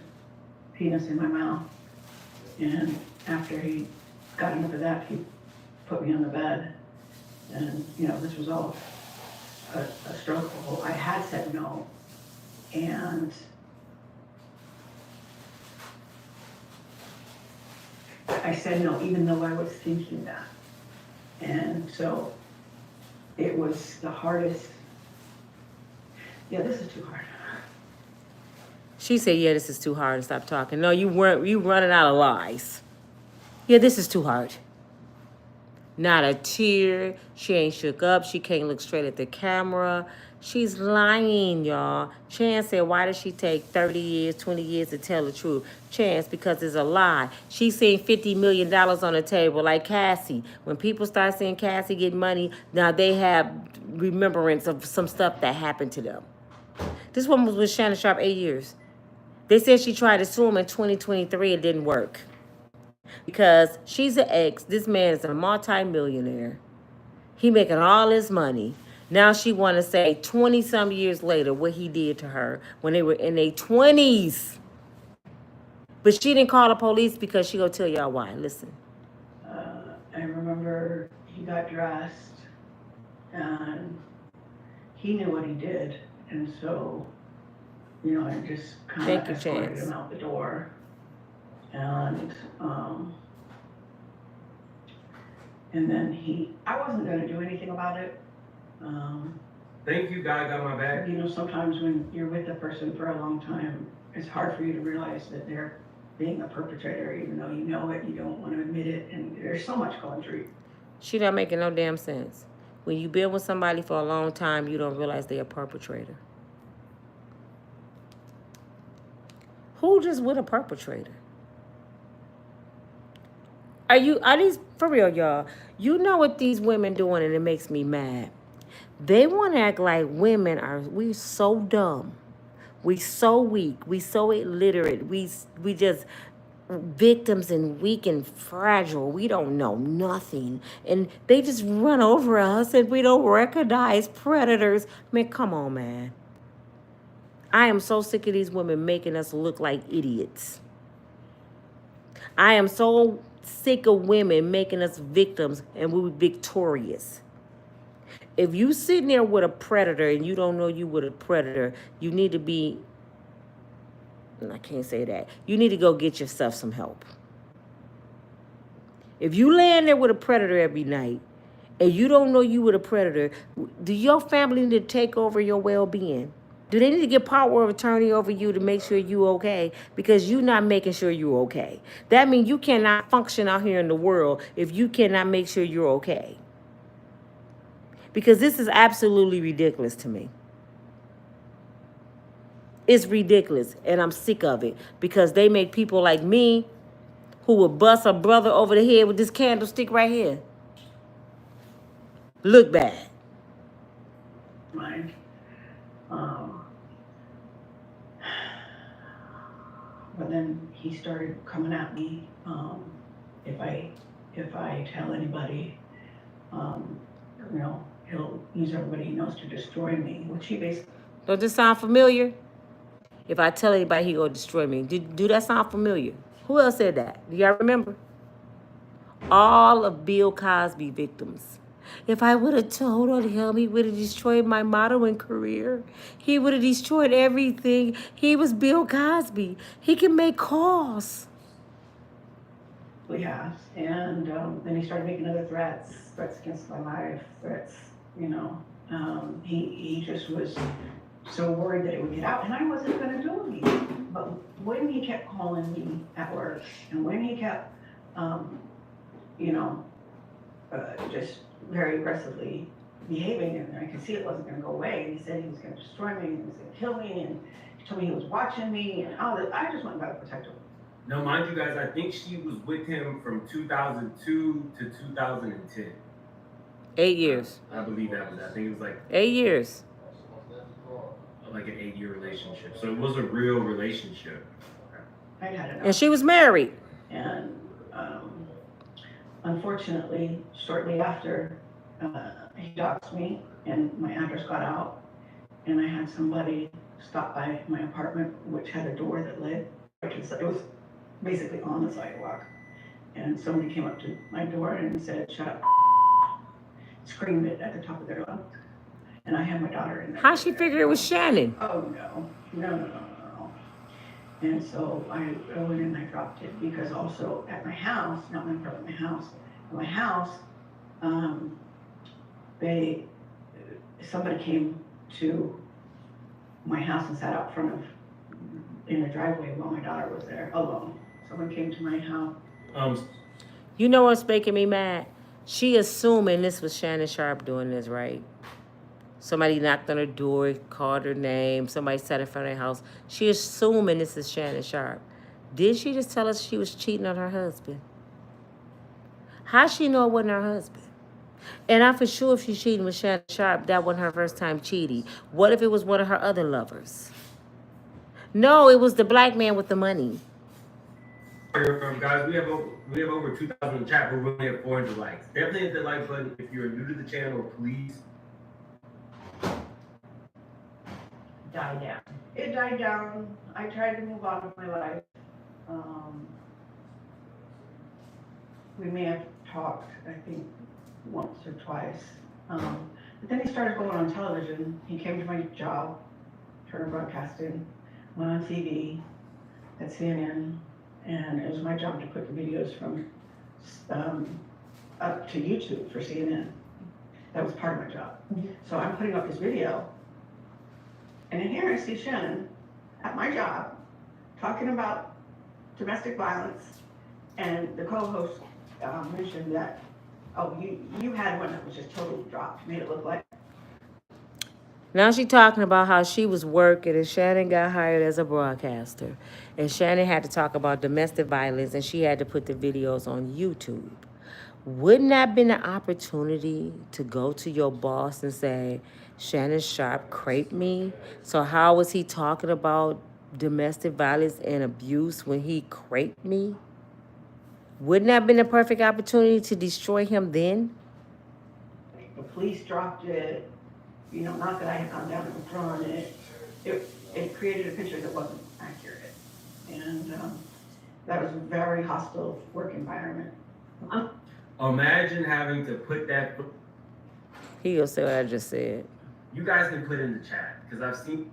penis in my mouth, and after he got enough of that, he put me on the bed. And this was all a struggle. I had said no, and I said no even though I was thinking that. And so it was the hardest. Yeah, this is too hard. She said, yeah, this is too hard to stop talking. No, you running out of lies. Yeah, this is too hard. Not a tear. She ain't shook up. She can't look straight at the camera. She's lying, y'all. Chance said, why did she take 30 years, 20 years to tell the truth? Chance, because it's a lie. She's seeing $50 million on the table like Cassie. When people start seeing Cassie get money, now they have remembrance of some stuff that happened to them. This woman was with Shannon Sharpe 8 years. They said she tried to sue him in 2023. It didn't work. Because she's an ex. This man is a multi-millionaire. He making all his money. Now she want to say 20-some years later what he did to her when they were in their 20s. But she didn't call the police because she gonna tell y'all why. Listen. I remember he got dressed and he knew what he did. And so, I just kind of escorted him out the door. And then I wasn't going to do anything about it. Thank you, God got my back. Sometimes when you're with a person for a long time, it's hard for you to realize that they're being a perpetrator, even though you know it, you don't want to admit it, and there's so much going through. She not making no damn sense. When you've been with somebody for a long time, you don't realize they're a perpetrator. Who just with a perpetrator? Are these, for real, y'all? You know what these women doing, and it makes me mad. They want to act like we so dumb. We so weak. We so illiterate. We just victims and weak and fragile. We don't know nothing. And they just run over us and we don't recognize predators. Man, come on, man. I am so sick of these women making us look like idiots. I am so sick of women making us victims and we're victorious. If you sitting there with a predator and you don't know you with a predator, you need to be, I can't say that. You need to go get yourself some help. If you laying there with a predator every night and you don't know you with a predator, do your family need to take over your well-being? Do they need to get power of attorney over you to make sure you okay? Because you're not making sure you're okay. That means you cannot function out here in the world if you cannot make sure you're okay. Because this is absolutely ridiculous to me. It's ridiculous, and I'm sick of it. Because they make people like me who would bust a brother over the head with this candlestick right here look bad. Mind. But then he started coming at me. If I tell anybody, he'll use everybody he knows to destroy me, which he basically. Don't this sound familiar? If I tell anybody, he gonna destroy me. Do that sound familiar? Who else said that? Do y'all remember? All of Bill Cosby victims. If I would have told on him, he would have destroyed my modeling career. He would have destroyed everything. He was Bill Cosby. He can make calls. He has. And then he started making other threats against my life, threats, he just was so worried that it would get out, and I wasn't going to do anything. But when he kept calling me at work and when he kept, you know, just very aggressively behaving, and I could see it wasn't gonna go away, and he said he was gonna destroy me, and he was gonna kill me, and he told me he was watching me, and all that. I just went and got a protector. No, mind you guys, I think she was with him from 2002 to 2010. 8 years. I believe that was. I think it was like 8 years. an 8-year relationship. So it was a real relationship. I had enough. And she was married. And unfortunately, shortly after, he doxed me and my address got out, and I had somebody stop by my apartment, which had a door that led, it was basically on the sidewalk. And somebody came up to my door and said, "Shut up," screamed it at the top of their lungs. And I had my daughter in there. How she figured it was Shannon? Oh, no. And so I went and I dropped it, because also at my house, not my apartment, my house, somebody came to my house and sat out front of, in the driveway while my daughter was there alone. Someone came to my house. You know what's making me mad? She assuming this was Shannon Sharpe doing this, right? Somebody knocked on her door, called her name, somebody sat in front of her house. She assuming this is Shannon Sharpe. Did she just tell us she was cheating on her husband? How she know it wasn't her husband? And I'm for sure if she's cheating with Shannon Sharpe, that wasn't her first time cheating. What if it was one of her other lovers? No, it was the black man with the money. Guys, we have over 2,000 in the chat, but we only have 400 likes. Definitely hit the like button. If you're new to the channel, please. Die down. It died down. I tried to move on with my life. We may have talked, I think, once or twice. But then he started going on television. He came to my job, Turner Broadcasting, went on TV at CNN, and it was my job to put the videos from up to YouTube for CNN. That was part of my job. So I'm putting up this video, and in here I see Shannon at my job talking about domestic violence, and the co-host mentioned that, oh, you had one that was just totally dropped, made it look like. Now she talking about how she was working and Shannon got hired as a broadcaster. And Shannon had to talk about domestic violence and she had to put the videos on YouTube. Wouldn't that have been an opportunity to go to your boss and say, Shannon Sharpe craped me? So how was he talking about domestic violence and abuse when he craped me? Wouldn't that have been a perfect opportunity to destroy him then? The police dropped it, not that I had gone down and thrown it. It created a picture that wasn't accurate. And that was a very hostile work environment. Imagine having to put that. He'll say what I just said. You guys can put in the chat, because I've seen.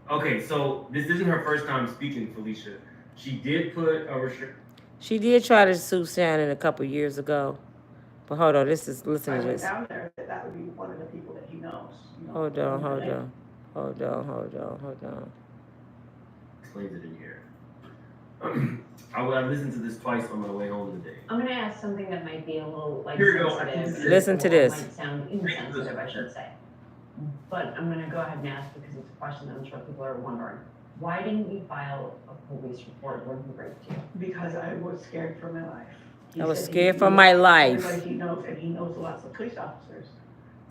Okay, so this isn't her first time speaking, Felicia. She did put a restriction. She did try to sue Shannon a couple years ago. But hold on, listen to this. I went down there, that would be one of the people that he knows. Hold on. Explains it in here. I listened to this twice on my way home today. I'm gonna ask something that might be a little Here we go. sensitive. Listen to this. Might sound insensitive, I should say. But I'm gonna go ahead and ask because it's a question that I'm sure people are wondering. Why didn't you file a police report when he raped you? Because I was scared for my life. I was scared for my life. Everybody he knows, and he knows lots of police officers.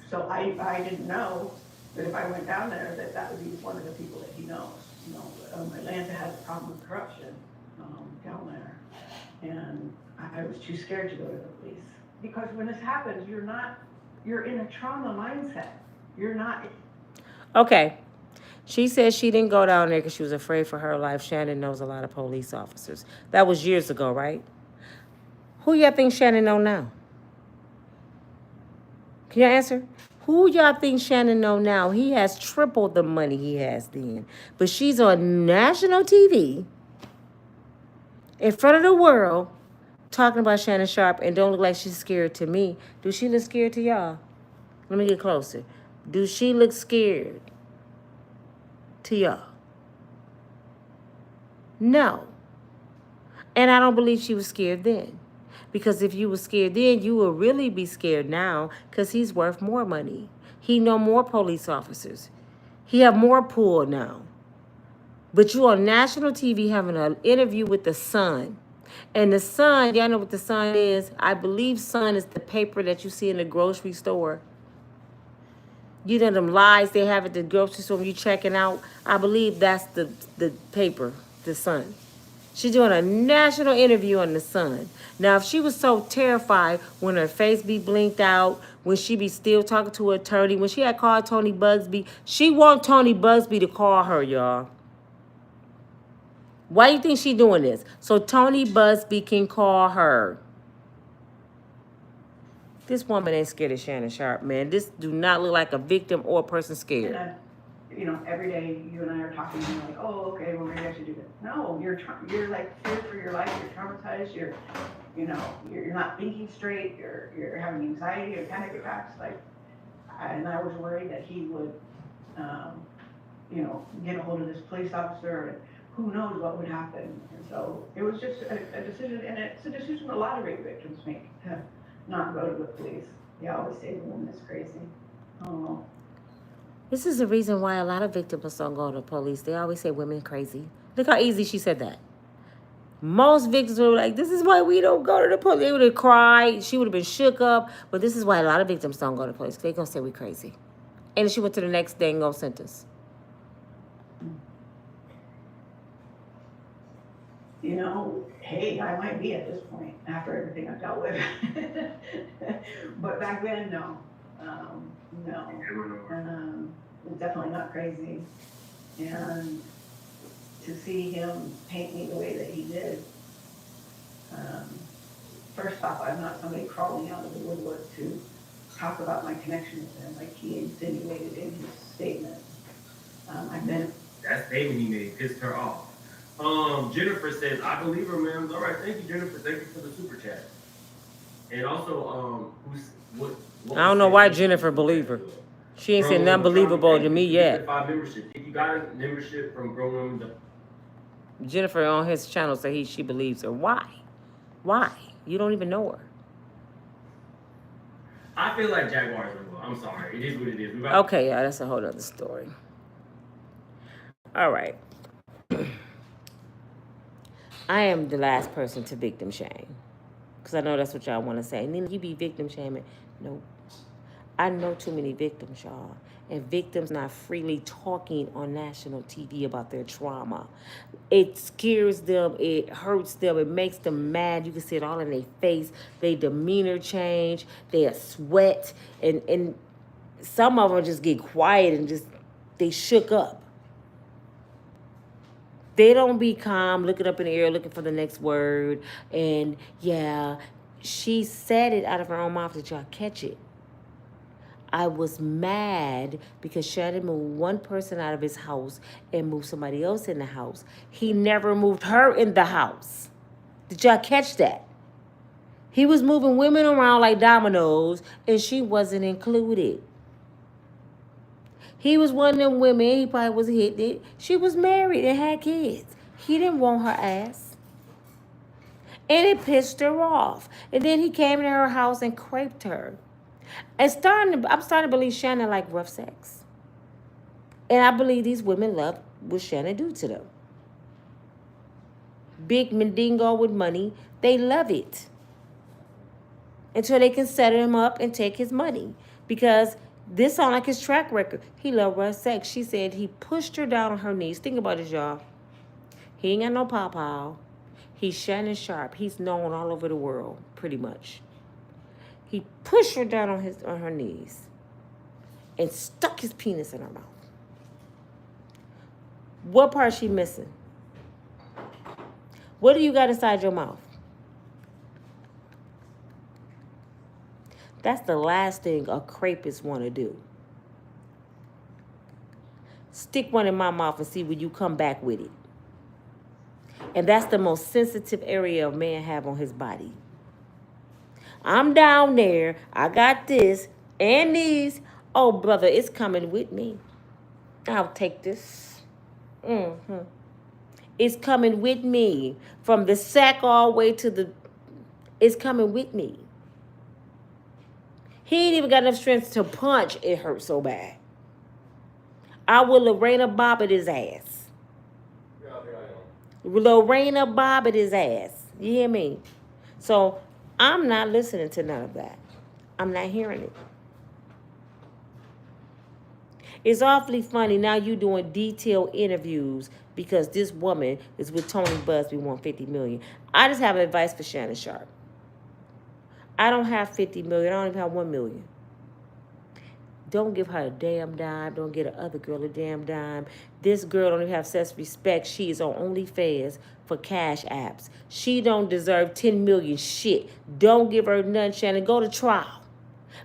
So I didn't know that if I went down there, that would be one of the people that he knows. Atlanta has a problem with corruption down there. And I was too scared to go to the police. Because when this happens, you're in a trauma mindset. You're not. Okay. She said she didn't go down there because she was afraid for her life. Shannon knows a lot of police officers. That was years ago, right? Who y'all think Shannon know now? Can y'all answer? Who y'all think Shannon know now? He has tripled the money he has then. But she's on national TV in front of the world talking about Shannon Sharpe and don't look like she's scared to me. Do she look scared to y'all? Let me get closer. Do she look scared? to y'all? No. And I don't believe she was scared then. Because if you were scared then, you will really be scared now because he's worth more money. He know more police officers. He have more pull now. But you on national TV having an interview with the Sun. And the Sun, y'all know what the Sun is? I believe Sun is the paper that you see in the grocery store. You know them lies they have at the grocery store when you checking out? I believe that's the paper, the Sun. She's doing a national interview on the Sun. Now, if she was so terrified when her face be blinked out, when she be still talking to her attorney, when she had called Tony Bugsby, she want Tony Bugsby to call her, y'all. Why do you think she doing this? So Tony Busby can call her. This woman ain't scared of Shannon Sharpe, man. This do not look like a victim or a person scared. And every day you and I are talking, and you're like, oh, okay, well, maybe I should do this. No, you're like scared for your life. You're traumatized. You're not thinking straight. You're having anxiety or panic attacks. And I was worried that he would, get a hold of this police officer, and who knows what would happen. And so it was just a decision, and it's a decision a lot of rape victims make to not go to the police. They always say the woman is crazy. Oh. This is the reason why a lot of victims don't go to the police. They always say women crazy. Look how easy she said that. Most victims were like, this is why we don't go to the police. They would have cried. She would have been shook up. But this is why a lot of victims don't go to the police. They're going to say we crazy. And she went to the next dang old sentence. Hey, I might be at this point after everything I've dealt with. But back then, no. Definitely not crazy. And to see him paint me the way that he did, first off, I'm not somebody crawling out of the woodwork to talk about my connection with him like he insinuated in his statement. That statement he made pissed her off. Jennifer says, I believe her, ma'am. All right, thank you, Jennifer. Thank you for the super chat. And also, I don't know why Jennifer believe her. She ain't said nothing believable to me yet. Membership. If you got a membership from Grown Women, Jennifer on his channel said she believes her. Why? Why? You don't even know her. I feel like Jaguars are well. I'm sorry. It is what it is. Okay, yeah, that's a whole other story. All right. I am the last person to victim shame. Because I know that's what y'all want to say. Nina, you be victim shaming. Nope. I know too many victims, y'all. And victims not freely talking on national TV about their trauma. It scares them. It hurts them. It makes them mad. You can see it all in their face. Their demeanor change. They sweat. And some of them just get quiet and just, they shook up. They don't be calm, looking up in the air, looking for the next word. And yeah, she said it out of her own mouth. Did y'all catch it? I was mad because Shannon moved one person out of his house and moved somebody else in the house. He never moved her in the house. Did y'all catch that? He was moving women around like dominoes and she wasn't included. He was one of them women, he probably was hitting it. She was married and had kids. He didn't want her ass. And it pissed her off. And then he came into her house and craped her. I'm starting to believe Shannon like rough sex. And I believe these women love what Shannon do to them. Big Mendingo with money, they love it. Until they can set him up and take his money. Because this sounds like his track record. He loved rough sex. She said he pushed her down on her knees. Think about this, y'all. He ain't got no pawpaw. He's Shannon Sharpe. He's known all over the world, pretty much. He pushed her down on her knees and stuck his penis in her mouth. What part she missing? What do you got inside your mouth? That's the last thing a rapist want to do. Stick one in my mouth and see when you come back with it. And that's the most sensitive area a man have on his body. I'm down there. I got this and these. Oh, brother, it's coming with me. I'll take this. Mm-hmm. It's coming with me. From the sack all the way to the... It's coming with me. He ain't even got enough strength to punch. It hurt so bad. I will Lorena Bob at his ass. Yeah, I think I am. Lorena Bob at his ass. You hear me? So I'm not listening to none of that. I'm not hearing it. It's awfully funny now you doing detailed interviews because this woman is with Tony Busby, won $50 million. I just have advice for Shannon Sharpe. I don't have $50 million. I don't even have $1 million. Don't give her a damn dime. Don't get the other girl a damn dime. This girl don't even have self-respect. She is on OnlyFans for cash apps. She don't deserve 10 million shit. Don't give her none, Shannon. Go to trial.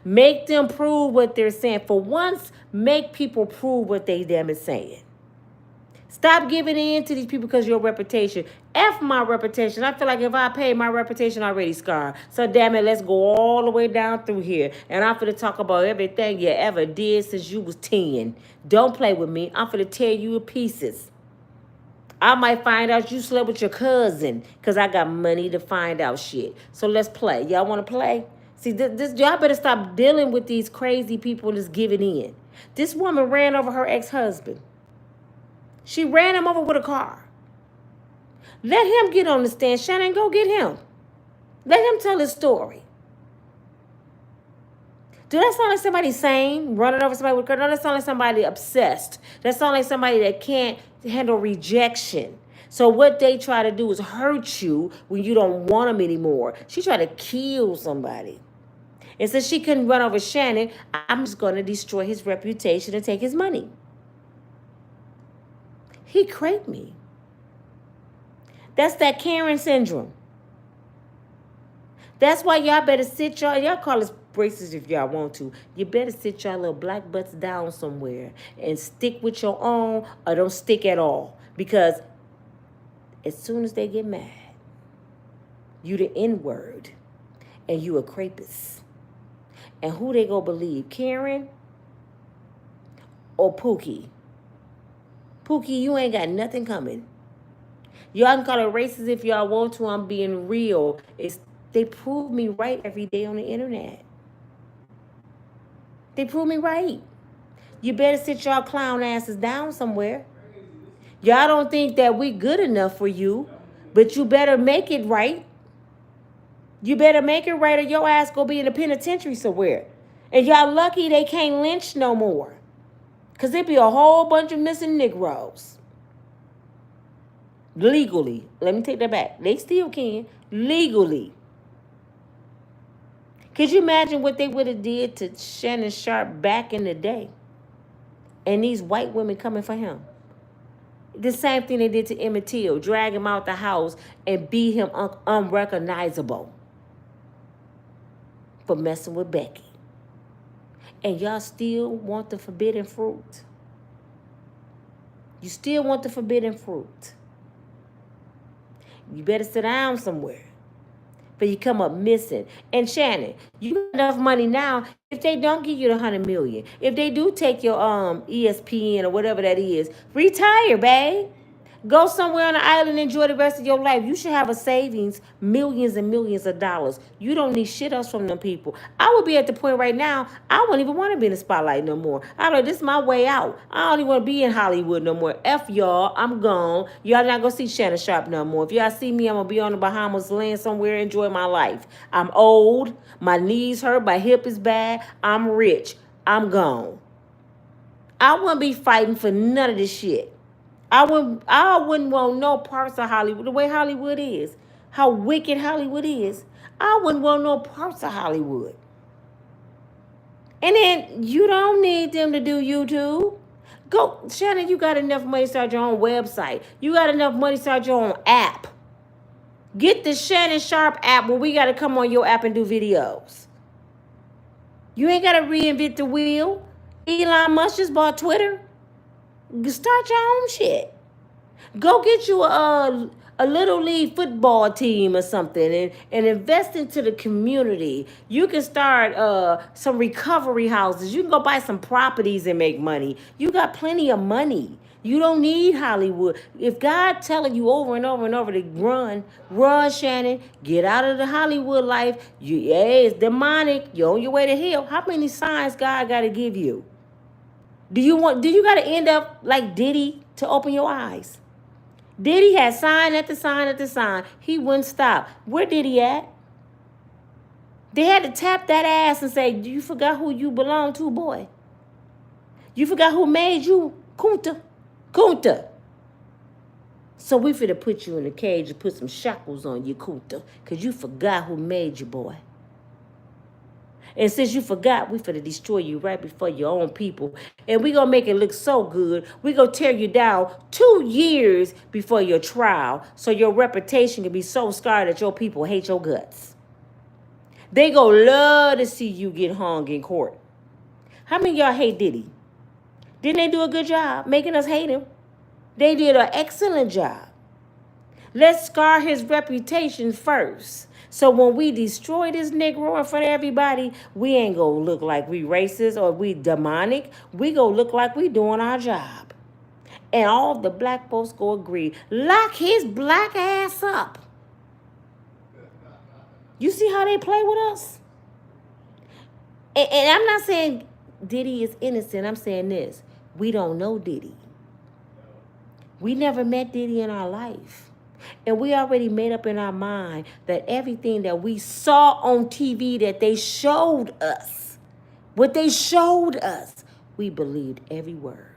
Make them prove what they're saying. For once, make people prove what they damn is saying. Stop giving in to these people because of your reputation. F my reputation. I feel like if I pay, my reputation already scarred. So damn it, let's go all the way down through here. And I'm finna talk about everything you ever did since you was 10. Don't play with me. I'm finna tear you to pieces. I might find out you slept with your cousin because I got money to find out shit. So let's play. Y'all want to play? See, this y'all better stop dealing with these crazy people that's giving in. This woman ran over her ex-husband. She ran him over with a car. Let him get on the stand. Shannon, go get him. Let him tell his story. Do that sound like somebody sane, running over somebody with a car? No, that sound like somebody obsessed. That sound like somebody that can't handle rejection. So what they try to do is hurt you when you don't want them anymore. She tried to kill somebody. And since she couldn't run over Shannon, I'm just going to destroy his reputation and take his money. He craped me. That's that Karen syndrome. That's why y'all better sit y'all call us racist if y'all want to. You better sit y'all little black butts down somewhere and stick with your own or don't stick at all. Because as soon as they get mad, you the N-word and you a crapist. And who they gonna believe, Karen or Pookie? Pookie, you ain't got nothing coming. Y'all can call it racist if y'all want to. I'm being real. They prove me right every day on the internet. They prove me right. You better sit y'all clown asses down somewhere. Y'all don't think that we good enough for you, but you better make it right. You better make it right or your ass gonna be in the penitentiary somewhere. And y'all lucky they can't lynch no more. Because there be a whole bunch of missing Negroes. Legally. Let me take that back. They still can. Legally. Could you imagine what they would have did to Shannon Sharpe back in the day? And these white women coming for him. The same thing they did to Emmett Till. Drag him out the house and beat him unrecognizable. For messing with Becky. And y'all still want the forbidden fruit. You still want the forbidden fruit. You better sit down somewhere. But you come up missing. And Shannon, you got enough money now. If they don't give you the $100 million, if they do take your ESPN or whatever that is, retire, babe. Go somewhere on the island and enjoy the rest of your life. You should have a savings, millions and millions of dollars. You don't need shit else from them people. I would be at the point right now, I wouldn't even want to be in the spotlight no more. I'm like, this is my way out. I don't even want to be in Hollywood no more. F y'all, I'm gone. Y'all not going to see Shannon Sharpe no more. If y'all see me, I'm going to be on the Bahamas land somewhere, enjoy my life. I'm old. My knees hurt. My hip is bad. I'm rich. I'm gone. I wouldn't be fighting for none of this shit. I wouldn't want no parts of Hollywood. The way Hollywood is, how wicked Hollywood is, I wouldn't want no parts of Hollywood. And then you don't need them to do YouTube. Go, Shannon, you got enough money to start your own website. You got enough money to start your own app. Get the Shannon Sharpe app where we got to come on your app and do videos. You ain't got to reinvent the wheel. Elon Musk just bought Twitter. Start your own shit. Go get you a a little league football team or something and invest into the community. You can start some recovery houses. You can go buy some properties and make money. You got plenty of money. You don't need Hollywood. If God telling you over and over and over to run, Shannon, get out of the Hollywood life. It's demonic. You're on your way to hell. How many signs God got to give you? Do you got to end up like Diddy to open your eyes? Diddy had sign after sign after sign. He wouldn't stop. Where did he at? They had to tap that ass and say, you forgot who you belong to, boy. You forgot who made you, Kunta. Kunta. So we finna put you in a cage and put some shackles on you, Kunta, because you forgot who made you, boy. And since you forgot, we finna destroy you right before your own people. And we gonna make it look so good. We gonna tear you down 2 years before your trial, so your reputation can be so scarred that your people hate your guts. They gonna love to see you get hung in court. How many of y'all hate Diddy? Didn't they do a good job making us hate him? They did an excellent job. Let's scar his reputation first. So when we destroy this Negro in front of everybody, we ain't gonna look like we racist or we demonic. We gonna look like we doing our job. And all the black folks go agree. Lock his black ass up. You see how they play with us? And I'm not saying Diddy is innocent. I'm saying this. We don't know Diddy. We never met Diddy in our life. And we already made up in our mind that everything that we saw on TV that they showed us, what they showed us, we believed every word.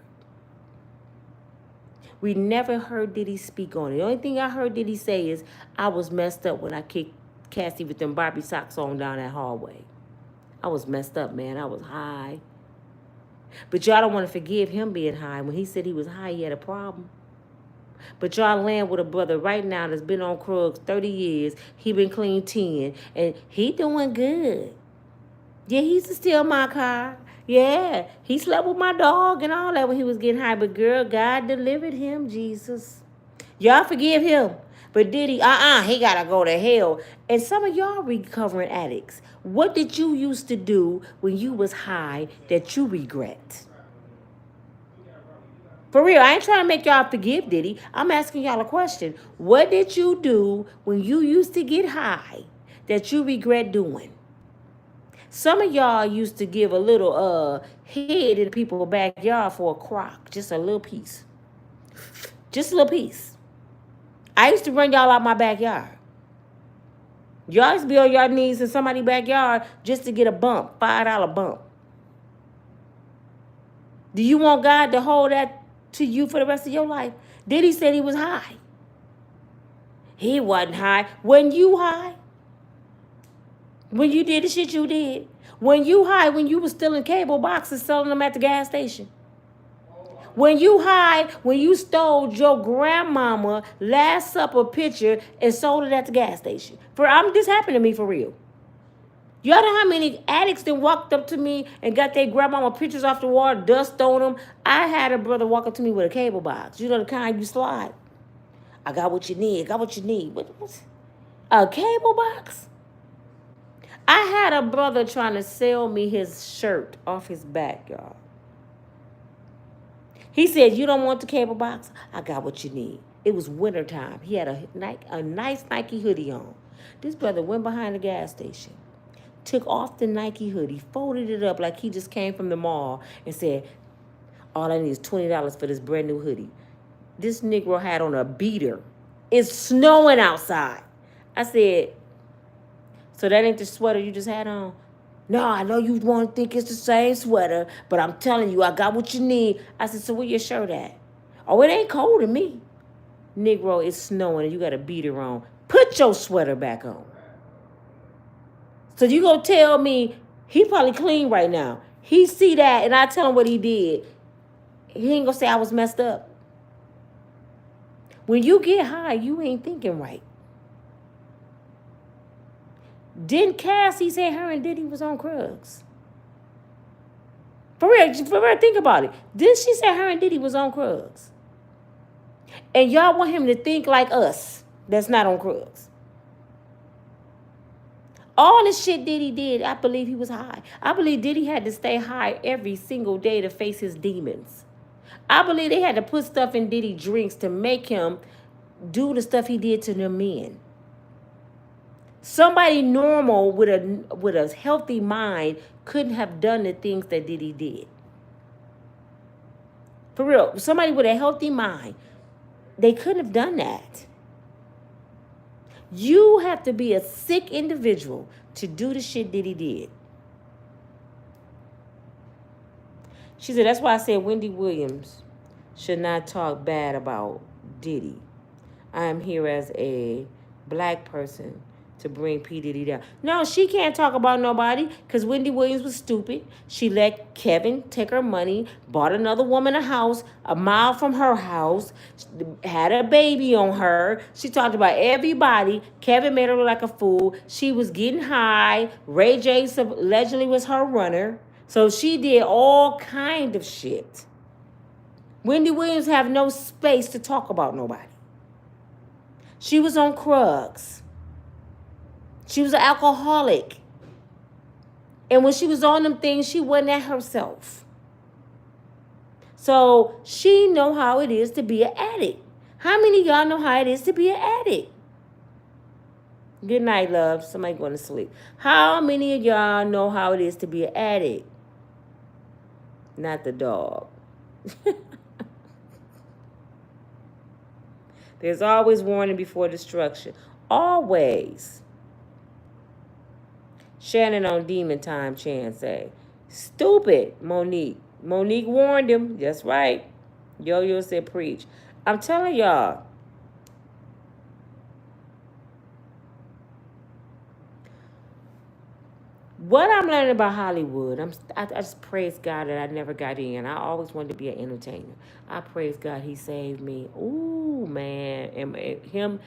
We never heard Diddy speak on it. The only thing I heard Diddy say is, I was messed up when I kicked Cassie with them Barbie socks on down that hallway. I was messed up, man. I was high. But y'all don't want to forgive him being high. When he said he was high, he had a problem. But y'all land with a brother right now that's been on drugs 30 years. He been clean 10. And he doing good. Yeah, he used to steal my car. Yeah, he slept with my dog and all that when he was getting high. But girl, God delivered him, Jesus. Y'all forgive him. But did he? He got to go to hell. And some of y'all recovering addicts. What did you used to do when you was high that you regret? For real, I ain't trying to make y'all forgive Diddy. I'm asking y'all a question. What did you do when you used to get high that you regret doing? Some of y'all used to give a little head in people's backyard for a crock. Just a little piece. Just a little piece. I used to run y'all out my backyard. Y'all used to be on your knees in somebody's backyard just to get a bump, $5 bump. Do you want God to hold that to you for the rest of your life? Diddy said he was high. He wasn't high. When you high? When you did the shit you did? When you high, when you was stealing cable boxes, selling them at the gas station? When you high, when you stole your grandmama Last Supper picture and sold it at the gas station? This happened to me for real. Y'all know how many addicts that walked up to me and got their grandmama pictures off the wall, dust on them? I had a brother walk up to me with a cable box. You know the kind you slide? I got what you need. I got what you need. What? A cable box? I had a brother trying to sell me his shirt off his back, y'all. He said, you don't want the cable box? I got what you need. It was wintertime. He had a nice Nike hoodie on. This brother went behind the gas station, took off the Nike hoodie, folded it up like he just came from the mall and said, all I need is $20 for this brand new hoodie. This Negro had on a beater. It's snowing outside. I said, so that ain't the sweater you just had on? No, I know you want to think it's the same sweater, but I'm telling you, I got what you need. I said, so where your shirt at? Oh, it ain't cold to me. Negro, it's snowing and you got a beater on. Put your sweater back on. So you gonna tell me he probably clean right now. He see that and I tell him what he did. He ain't gonna say I was messed up. When you get high, you ain't thinking right. Didn't Cassie say her and Diddy was on drugs? For real, think about it. Didn't she say her and Diddy was on drugs? And y'all want him to think like us. That's not on drugs. All the shit Diddy did, I believe he was high. I believe Diddy had to stay high every single day to face his demons. I believe they had to put stuff in Diddy drinks to make him do the stuff he did to the men. Somebody normal with a healthy mind couldn't have done the things that Diddy did. For real, somebody with a healthy mind, they couldn't have done that. You have to be a sick individual to do the shit Diddy did. She said, that's why I said Wendy Williams should not talk bad about Diddy. I am here as a black person to bring P. Diddy down. No, she can't talk about nobody because Wendy Williams was stupid. She let Kevin take her money, bought another woman a house a mile from her house, had a baby on her. She talked about everybody. Kevin made her look like a fool. She was getting high. Ray J allegedly was her runner. So she did all kind of shit. Wendy Williams have no space to talk about nobody. She was on drugs. She was an alcoholic. And when she was on them things, she wasn't at herself. So she know how it is to be an addict. How many of y'all know how it is to be an addict? Good night, love. Somebody going to sleep. How many of y'all know how it is to be an addict? Not the dog. There's always warning before destruction. Always. Shannon on Demon Time, Chan say. Stupid, Monique. Monique warned him. That's right. Yo-Yo said preach. I'm telling y'all. What I'm learning about Hollywood, I just praise God that I never got in. I always wanted to be an entertainer. I praise God he saved me. Ooh, man. And him,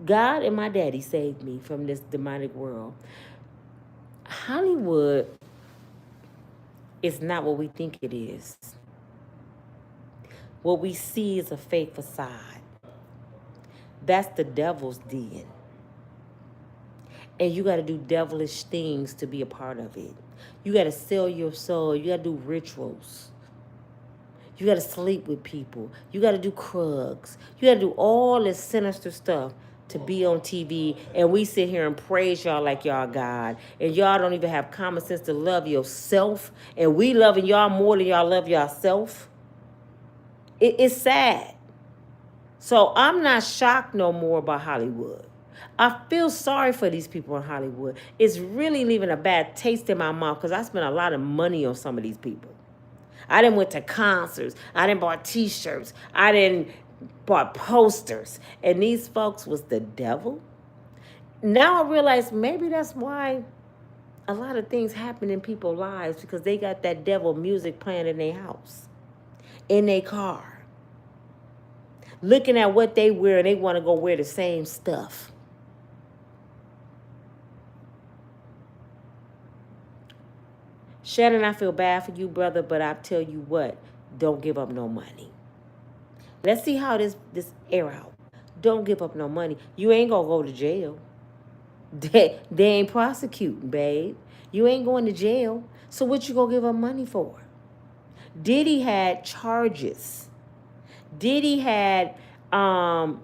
God and my daddy saved me from this demonic world. Hollywood is not what we think it is. What we see is a fake facade. That's the devil's den. And you got to do devilish things to be a part of it. You got to sell your soul. You got to do rituals. You got to sleep with people. You got to do drugs. You got to do all this sinister stuff to be on TV. And we sit here and praise y'all like y'all God. And y'all don't even have common sense to love yourself. And we loving y'all more than y'all love yourself. It's sad. So I'm not shocked no more about Hollywood. I feel sorry for these people in Hollywood. It's really leaving a bad taste in my mouth because I spent a lot of money on some of these people. I didn't went to concerts. I didn't buy T-shirts. I didn't bought posters. And these folks was the devil. Now I realize maybe that's why a lot of things happen in people's lives because they got that devil music playing in their house, in their car. Looking at what they wear and they want to go wear the same stuff. Shannon, I feel bad for you, brother, but I tell you what, don't give up no money. Let's see how this air out. Don't give up no money. You ain't gonna go to jail. They ain't prosecuting, babe. You ain't going to jail. So what you gonna give up money for? Diddy had charges. Diddy had bad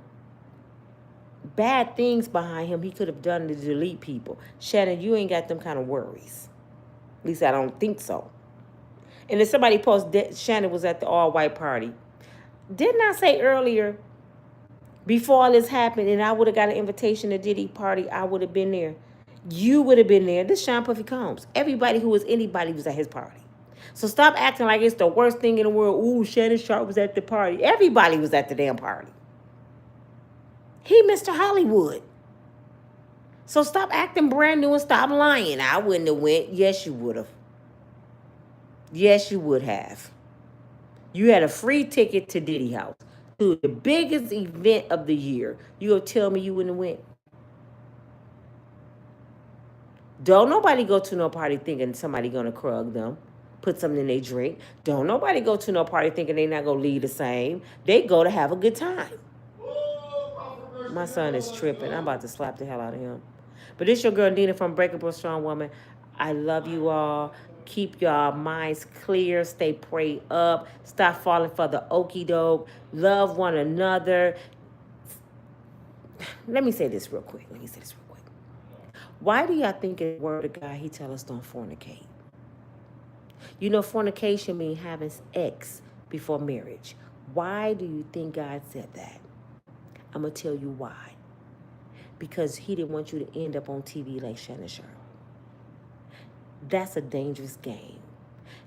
things behind him he could have done to delete people. Shannon, you ain't got them kind of worries. At least I don't think so. And if somebody posted Shannon was at the all-white party. Didn't I say earlier, before all this happened, and I would have got an invitation to Diddy party, I would have been there. You would have been there. This Sean Puffy Combs. Everybody who was anybody was at his party. So stop acting like it's the worst thing in the world. Ooh, Shannon Sharpe was at the party. Everybody was at the damn party. He Mr. Hollywood. So stop acting brand new and stop lying. I wouldn't have went. Yes, you would have. Yes, you would have. You had a free ticket to Diddy House, to the biggest event of the year. You gonna tell me you wouldn't have went? Don't nobody go to no party thinking somebody gonna crug them, put something in their drink. Don't nobody go to no party thinking they not gonna leave the same. They go to have a good time. My son is tripping. I'm about to slap the hell out of him. But this your girl Nina from Unbreakable Strong Woman. I love you all. Keep your minds clear. Stay prayed up. Stop falling for the okie doke. Love one another. Let me say this real quick. Why do y'all think in the word of God he tell us don't fornicate? You know, fornication means having sex before marriage. Why do you think God said that? I'm going to tell you why. Because he didn't want you to end up on TV like Shannon Sharpe. That's a dangerous game.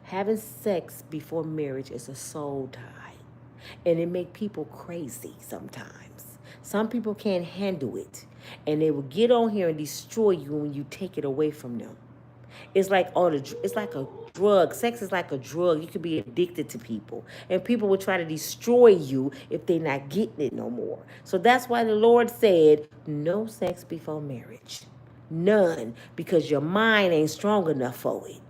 Having sex before marriage is a soul tie. And it make people crazy sometimes. Some people can't handle it. And they will get on here and destroy you when you take it away from them. It's like it's like a drug. Sex is like a drug. You could be addicted to people. And people will try to destroy you if they're not getting it no more. So that's why the Lord said, no sex before marriage. None. Because your mind ain't strong enough for it.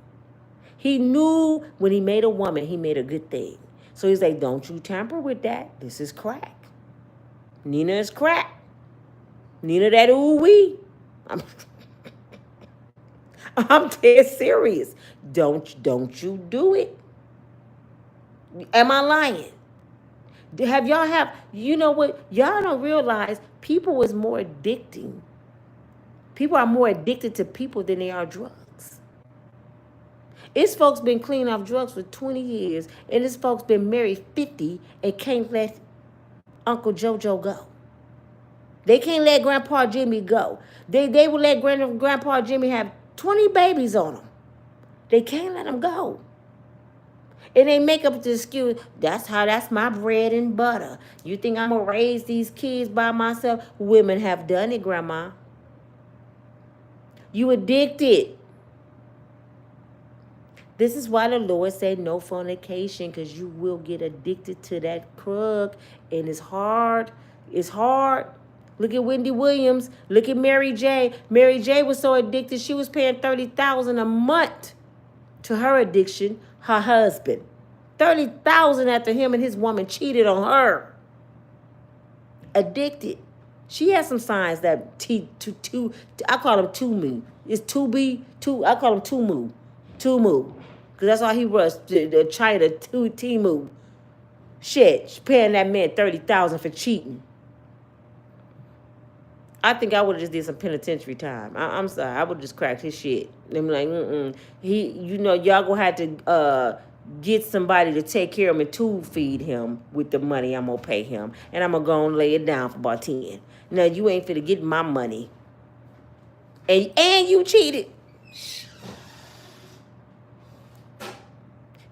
He knew when he made a woman, he made a good thing. So he's like, don't you tamper with that. This is crack. Nina is crack. Nina that ooh-wee. I'm dead serious. Don't you do it. Am I lying? You know what? Y'all don't realize people is more addicting. People are more addicted to people than they are drugs. It's folks been clean off drugs for 20 years, and this folks been married 50 and can't let Uncle JoJo go. They can't let Grandpa Jimmy go. They will let Grandpa Jimmy have 20 babies on him. They can't let him go. And they make up the excuse, that's my bread and butter. You think I'm going to raise these kids by myself? Women have done it, Grandma. You addicted. This is why the Lord said no fornication, because you will get addicted to that drug. And it's hard. It's hard. Look at Wendy Williams. Look at Mary J. Mary J was so addicted, she was paying $30,000 a month to her addiction, her husband. $30,000 after him and his woman cheated on her. Addicted. She has some signs that I call him Tumu. It's Tubi, I call him Tumu. Tumu. Because that's all he was, the China, Timu. Shit, she paying that man $30,000 for cheating. I think I would have just did some penitentiary time. I'm sorry. I would have just cracked his shit. And be like, y'all gonna have to get somebody to take care of him and tube feed him with the money I'm gonna pay him. And I'm gonna go and lay it down for about 10. Now, you ain't finna get my money. And you cheated.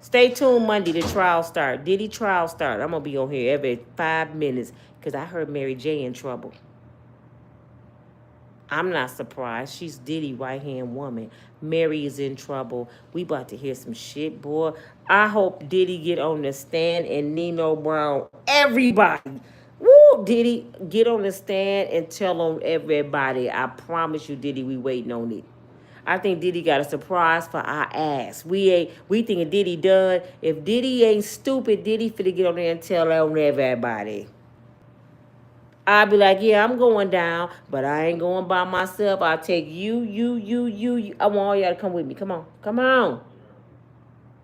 Stay tuned Monday, the trial start. Diddy trial start. I'm gonna be on here every 5 minutes because I heard Mary J in trouble. I'm not surprised. She's Diddy right-hand woman. Mary is in trouble. We about to hear some shit, boy. I hope Diddy get on the stand and Nino Brown, everybody. Woo, Diddy, get on the stand and tell on everybody. I promise you, Diddy, we waiting on it. I think Diddy got a surprise for our ass. We thinking Diddy done. If Diddy ain't stupid, Diddy finna get on there and tell on everybody. I'll be like, yeah, I'm going down, but I ain't going by myself. I'll take you. I want all y'all to come with me. Come on.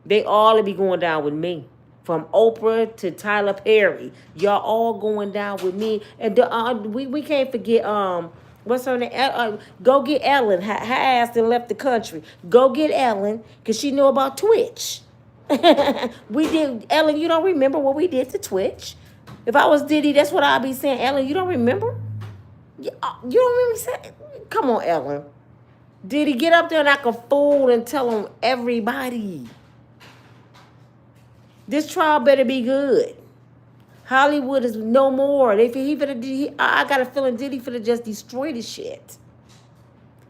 They all will be going down with me. From Oprah to Tyler Perry. Y'all all going down with me. And we can't forget, what's her name? Go get Ellen. Her ass done left the country. Go get Ellen, because she know about Twitch. We did, Ellen, you don't remember what we did to Twitch? If I was Diddy, that's what I'd be saying. Ellen, you don't remember? You don't remember saying? Come on, Ellen. Diddy, get up there and act a fool and tell them everybody. This trial better be good. Hollywood is no more. I got a feeling Diddy finna just destroy this shit.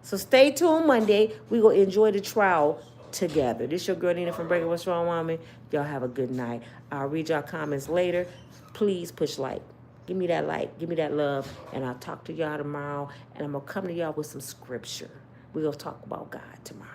So stay tuned Monday. We gonna enjoy the trial together. This your girl Nina from Breaking What's Wrong Woman. Y'all have a good night. I'll read y'all comments later. Please push like. Give me that like. Give me that love. And I'll talk to y'all tomorrow. And I'm going to come to y'all with some scripture. We're going to talk about God tomorrow.